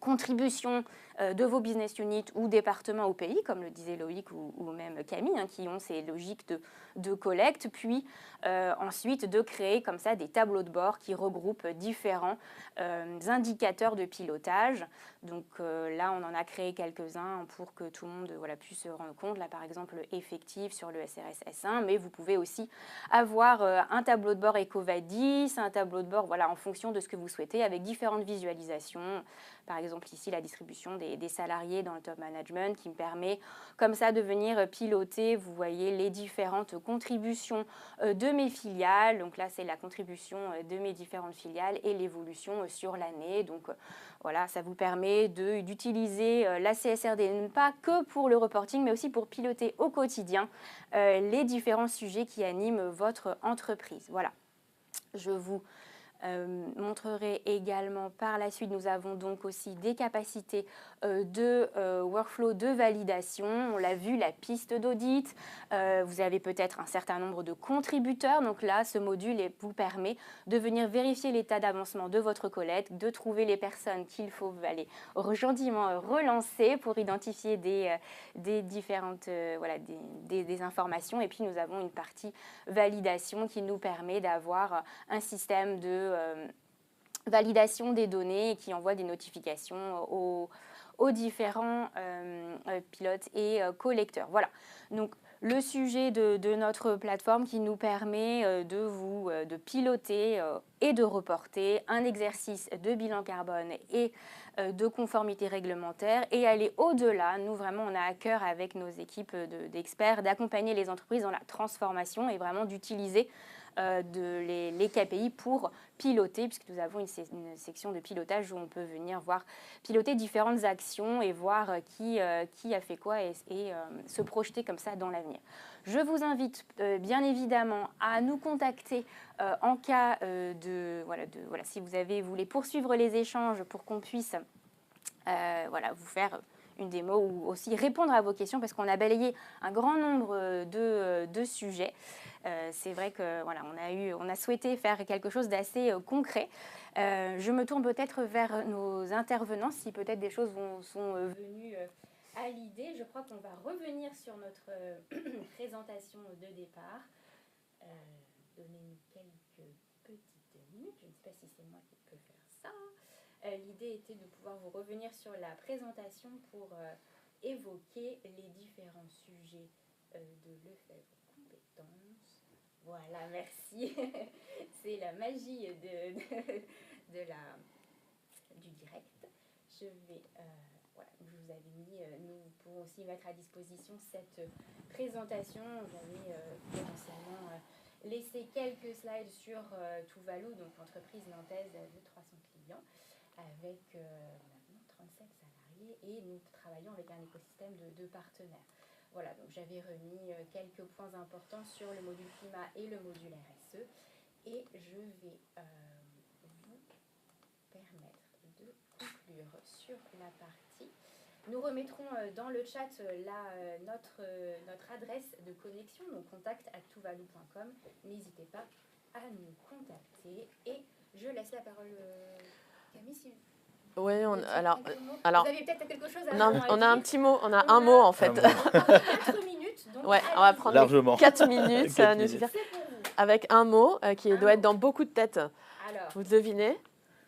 contributions de vos business units ou départements au pays, comme le disait Loïc ou même Camille, hein, qui ont ces logiques de collecte, puis ensuite de créer comme ça des tableaux de bord qui regroupent différents indicateurs de pilotage. Donc là, on en a créé quelques-uns pour que tout le monde puisse se rendre compte. Là, par exemple, effectif sur le SRS S1, mais vous pouvez aussi avoir un tableau de bord EcoVadis, un tableau de bord en fonction de ce que vous souhaitez, avec différentes visualisations. Par exemple, ici, la distribution des salariés dans le top management qui me permet comme ça de venir piloter, vous voyez, les différentes contributions de mes filiales. Donc là, c'est la contribution de mes différentes filiales et l'évolution sur l'année. Donc voilà, ça vous permet d'utiliser la CSRD, pas que pour le reporting, mais aussi pour piloter au quotidien les différents sujets qui animent votre entreprise. Voilà, je vous montrerai également par la suite. Nous avons donc aussi des capacités de workflow de validation. On l'a vu, la piste d'audit. Vous avez peut-être un certain nombre de contributeurs. Donc là, ce module vous permet de venir vérifier l'état d'avancement de votre collecte, de trouver les personnes qu'il faut aller gentiment relancer pour identifier des différentes des informations. Et puis, nous avons une partie validation qui nous permet d'avoir un système de validation des données et qui envoie des notifications aux différents pilotes et collecteurs. Voilà, donc le sujet de notre plateforme qui nous permet de piloter et de reporter un exercice de bilan carbone et de conformité réglementaire et aller au-delà. Nous, vraiment, on a à cœur avec nos équipes d'experts d'accompagner les entreprises dans la transformation et vraiment d'utiliser les KPI pour piloter, puisque nous avons une section de pilotage où on peut venir voir piloter différentes actions et voir qui a fait quoi et se projeter comme ça dans l'avenir. Je vous invite bien évidemment à nous contacter en cas si vous voulez poursuivre les échanges pour qu'on puisse vous faire une démo ou aussi répondre à vos questions parce qu'on a balayé un grand nombre de sujets. C'est vrai qu'on a souhaité faire quelque chose d'assez concret. Je me tourne peut-être vers nos intervenants si peut-être des choses sont venues à l'idée. Je crois qu'on va revenir sur notre présentation de départ. Donnez-nous quelques petites minutes. Je ne sais pas si c'est moi qui peux faire ça. L'idée était de pouvoir vous revenir sur la présentation pour évoquer les différents sujets de Lefebvre Compétences. Voilà, merci. C'est la magie du direct. Je vais, je vous avais mis, nous pouvons aussi mettre à disposition cette présentation. J'avais potentiellement laissé quelques slides sur Tuvalu, donc l'entreprise nantaise de 300 clients, avec maintenant 37 salariés et nous travaillons avec un écosystème de partenaires. Voilà, donc j'avais remis quelques points importants sur le module climat et le module RSE et je vais vous permettre de conclure sur la partie. Nous remettrons dans le chat notre adresse de connexion, donc contact@tuvalu.com. N'hésitez pas à nous contacter et je laisse la parole Camille. Oui, alors, vous avez peut-être quelque chose à dire. On a un petit mot, on a un mot en fait. 4 minutes, donc ouais, on va prendre largement 4 minutes, ça va nous suffire. Avec un mot qui doit être dans beaucoup de têtes. Alors. Vous devinez?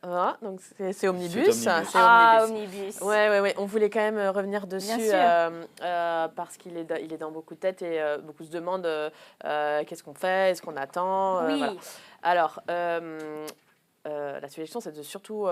Voilà, donc c'est Omnibus. Omnibus. Ouais. On voulait quand même revenir dessus parce qu'il est dans beaucoup de têtes et beaucoup se demandent qu'est-ce qu'on fait, est-ce qu'on attend. Oui. Voilà. Alors. La suggestion, c'est de surtout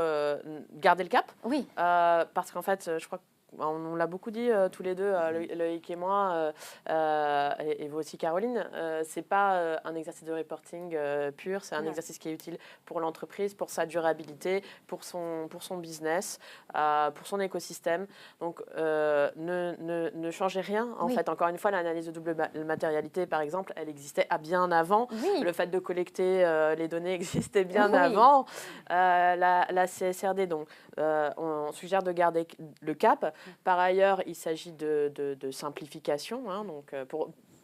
garder le cap. Oui. Parce qu'en fait, je crois on l'a beaucoup dit tous les deux, Loïc et moi, et vous aussi Caroline, c'est pas un exercice de reporting pur, c'est un exercice qui est utile pour l'entreprise, pour sa durabilité, pour son business, pour son écosystème. Donc ne changez rien. En fait, encore une fois, l'analyse de double matérialité, par exemple, elle existait bien avant. Le fait de collecter les données existait bien avant. La CSRD, donc, on suggère de garder le cap. Par ailleurs, il s'agit de simplification. Hein, donc,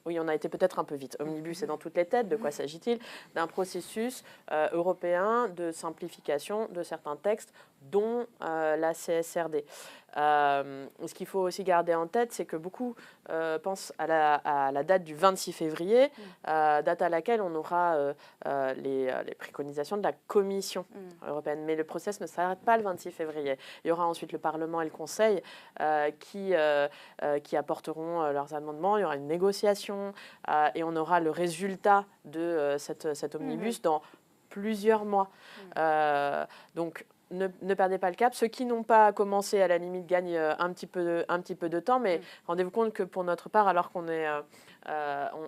oui, on a été peut-être un peu vite. Omnibus est dans toutes les têtes. De quoi s'agit-il? D'un processus européen de simplification de certains textes, dont la CSRD. Ce qu'il faut aussi garder en tête, c'est que beaucoup pensent à la date du 26 février, date à laquelle on aura les préconisations de la Commission européenne. Mais le process ne s'arrête pas le 26 février. Il y aura ensuite le Parlement et le Conseil qui apporteront leurs amendements. Il y aura une négociation et on aura le résultat de cet omnibus dans plusieurs mois. Donc, ne perdez pas le cap. Ceux qui n'ont pas commencé, à la limite, gagnent un petit peu de temps. Mais rendez-vous compte que pour notre part, alors qu'on est,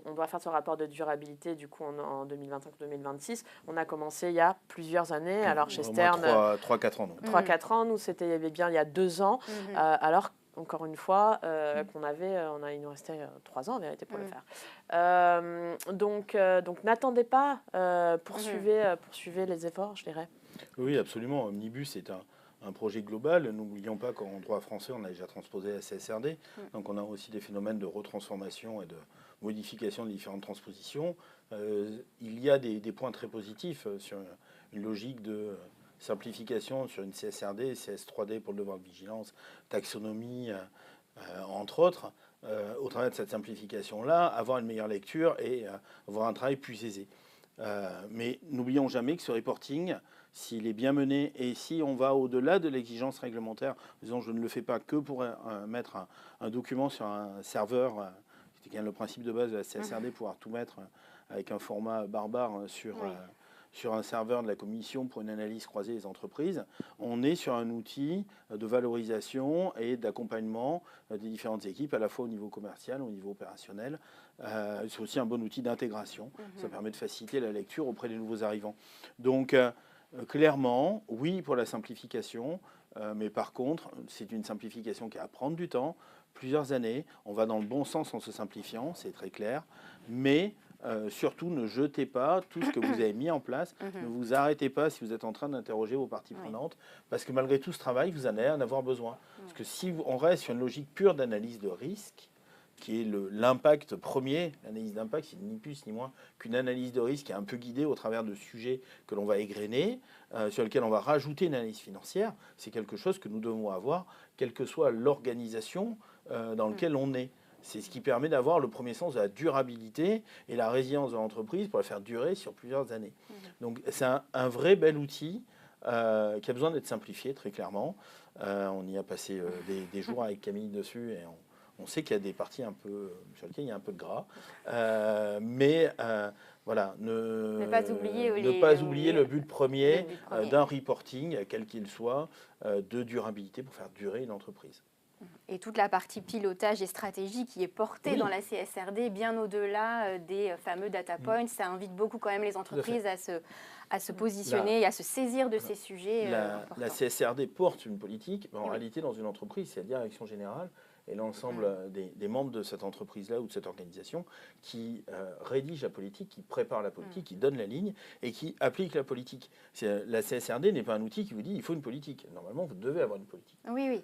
on doit faire ce rapport de durabilité du coup en 2025-2026, on a commencé il y a plusieurs années. Alors chez Stern, 3-4 ans. 3-4 ans, nous c'était bien il y a 2 ans. Alors encore une fois, il nous restait 3 ans en vérité pour le faire. Donc n'attendez pas, poursuivez les efforts, je dirais. Oui, absolument. Omnibus est un projet global. N'oublions pas qu'en droit français, on a déjà transposé la CSRD. Donc on a aussi des phénomènes de retransformation et de modification de différentes transpositions. Il y a des points très positifs sur une logique de simplification sur une CSRD, CS3D pour le devoir de vigilance, taxonomie, entre autres. Au travers de cette simplification-là, avoir une meilleure lecture et avoir un travail plus aisé. Mais n'oublions jamais que ce reporting, s'il est bien mené et si on va au-delà de l'exigence réglementaire, disons je ne le fais pas que pour mettre un document sur un serveur, c'est quand même le principe de base de la CSRD, pouvoir tout mettre avec un format barbare sur un serveur de la commission pour une analyse croisée des entreprises, on est sur un outil de valorisation et d'accompagnement des différentes équipes, à la fois au niveau commercial, au niveau opérationnel. C'est aussi un bon outil d'intégration. Ça permet de faciliter la lecture auprès des nouveaux arrivants. Donc, clairement, oui pour la simplification, mais par contre, c'est une simplification qui va prendre du temps, plusieurs années. On va dans le bon sens en se simplifiant, c'est très clair, mais surtout, ne jetez pas tout ce que vous avez mis en place. Ne vous arrêtez pas si vous êtes en train d'interroger vos parties prenantes, parce que malgré tout ce travail, vous en allez en avoir besoin. Parce que si on reste sur une logique pure d'analyse de risque, qui est l'impact premier, l'analyse d'impact, c'est ni plus ni moins qu'une analyse de risque qui est un peu guidée au travers de sujets que l'on va égrener, sur lesquels on va rajouter une analyse financière. C'est quelque chose que nous devons avoir, quelle que soit l'organisation dans laquelle on est. C'est ce qui permet d'avoir le premier sens de la durabilité et la résilience de l'entreprise pour la faire durer sur plusieurs années. Donc c'est un vrai bel outil qui a besoin d'être simplifié, très clairement. On y a passé des jours avec Camille dessus et on sait qu'il y a des parties un peu sur lesquelles il y a un peu de gras. Voilà, ne pas oublier le but premier d'un reporting, quel qu'il soit, de durabilité pour faire durer une entreprise. Et toute la partie pilotage et stratégie qui est portée dans la CSRD, bien au-delà des fameux data points, ça invite beaucoup quand même les entreprises à se positionner et à se saisir de ces sujets. La CSRD porte une politique, mais en réalité dans une entreprise, c'est la direction générale et l'ensemble des membres de cette entreprise-là ou de cette organisation qui rédige la politique, qui prépare la politique, qui donne la ligne et qui applique la politique. La CSRD n'est pas un outil qui vous dit il faut une politique. Normalement, vous devez avoir une politique.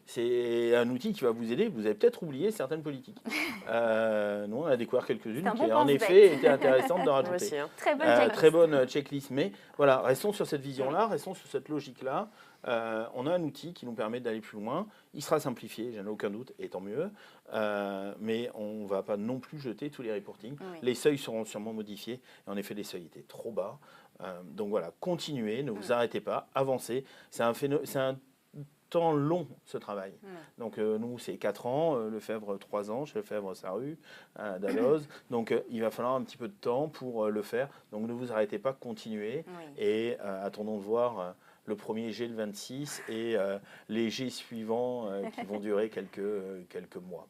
C'est un outil qui va vous aider. Vous avez peut-être oublié certaines politiques. Nous, on a découvert quelques-unes qui, en effet, étaient intéressantes de rajouter. Très bonne checklist. Mais voilà, restons sur cette vision-là, restons sur cette logique-là. On a un outil qui nous permet d'aller plus loin. Il sera simplifié, j'en ai aucun doute, et tant mieux. Mais on ne va pas non plus jeter tous les reportings. Les seuils seront sûrement modifiés. Et en effet, les seuils étaient trop bas. Donc voilà, continuez, ne vous arrêtez pas, avancez. C'est un temps long, ce travail. Donc nous, c'est 4 ans, Lefebvre 3 ans, chez Lefebvre Sarru, Dalloz. Donc il va falloir un petit peu de temps pour le faire. Donc ne vous arrêtez pas, continuez. Et attendons de voir le premier G le 26 et les G suivants qui vont durer quelques mois.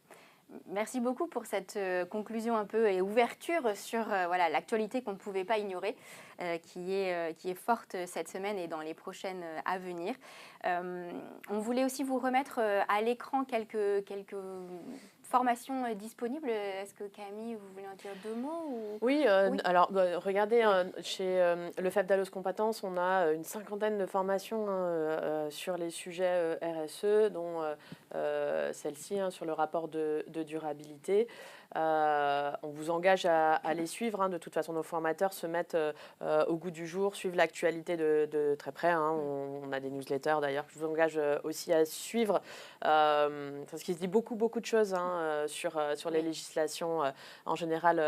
Merci beaucoup pour cette conclusion un peu et ouverture sur voilà, l'actualité qu'on ne pouvait pas ignorer, qui est forte cette semaine et dans les prochaines à venir. On voulait aussi vous remettre à l'écran quelques formations disponibles. Est-ce que Camille, vous voulez en dire 2 mots Oui, alors regardez, chez le FEF d'Allos Compétences, on a une 50aine de formations sur les sujets RSE, dont celle-ci sur le rapport de durabilité. On vous engage à les suivre. De toute façon, nos formateurs se mettent au goût du jour, suivent l'actualité de très près. On a des newsletters d'ailleurs que je vous engage aussi à suivre, parce qu'il se dit beaucoup de choses sur les législations en général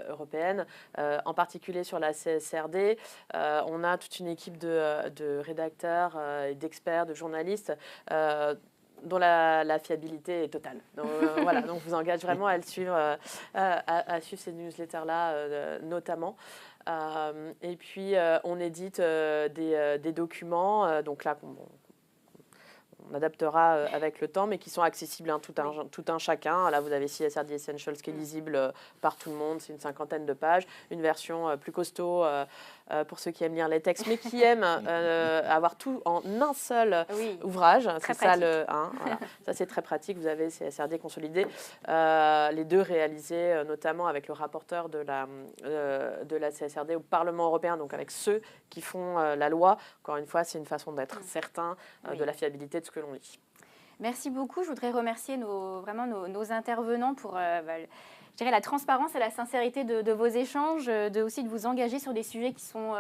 européennes, en particulier sur la CSRD. On a toute une équipe de rédacteurs, d'experts, de journalistes dont la fiabilité est totale. Donc, voilà, donc je vous engage vraiment à le suivre, à suivre ces newsletters-là notamment. Et puis, on édite des documents, donc là, on adaptera avec le temps, mais qui sont accessibles tout un chacun. Là, vous avez CSRD Essentials qui est lisible par tout le monde. C'est une 50aine de pages. Une version plus costaud pour ceux qui aiment lire les textes, mais qui aiment avoir tout en un seul ouvrage. C'est ça, voilà. Ça, c'est très pratique. Vous avez CSRD consolidé. Les 2 réalisés notamment avec le rapporteur de la CSRD au Parlement européen, donc avec ceux qui font la loi. Encore une fois, c'est une façon d'être certain de la fiabilité de ce que l'on lit. Merci beaucoup. Je voudrais remercier nos intervenants pour je dirais la transparence et la sincérité de vos échanges, aussi de vous engager sur des sujets qui sont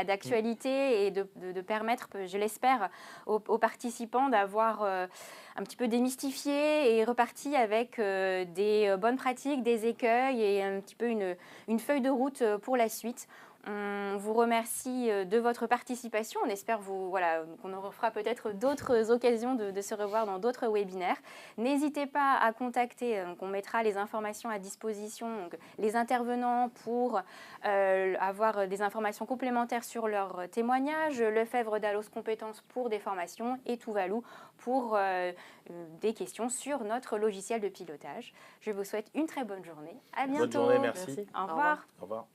d'actualité et de permettre, je l'espère, aux participants d'avoir un petit peu démystifié et reparti avec des bonnes pratiques, des écueils et un petit peu une feuille de route pour la suite. On vous remercie de votre participation. On espère qu'on en refera peut-être d'autres occasions de se revoir dans d'autres webinaires. N'hésitez pas à contacter, on mettra les informations à disposition, donc les intervenants pour avoir des informations complémentaires sur leurs témoignages, Lefebvre d'Allos Compétences pour des formations et Tuvalu pour des questions sur notre logiciel de pilotage. Je vous souhaite une très bonne journée. À bientôt. Bonne journée, merci. Au revoir. Au revoir.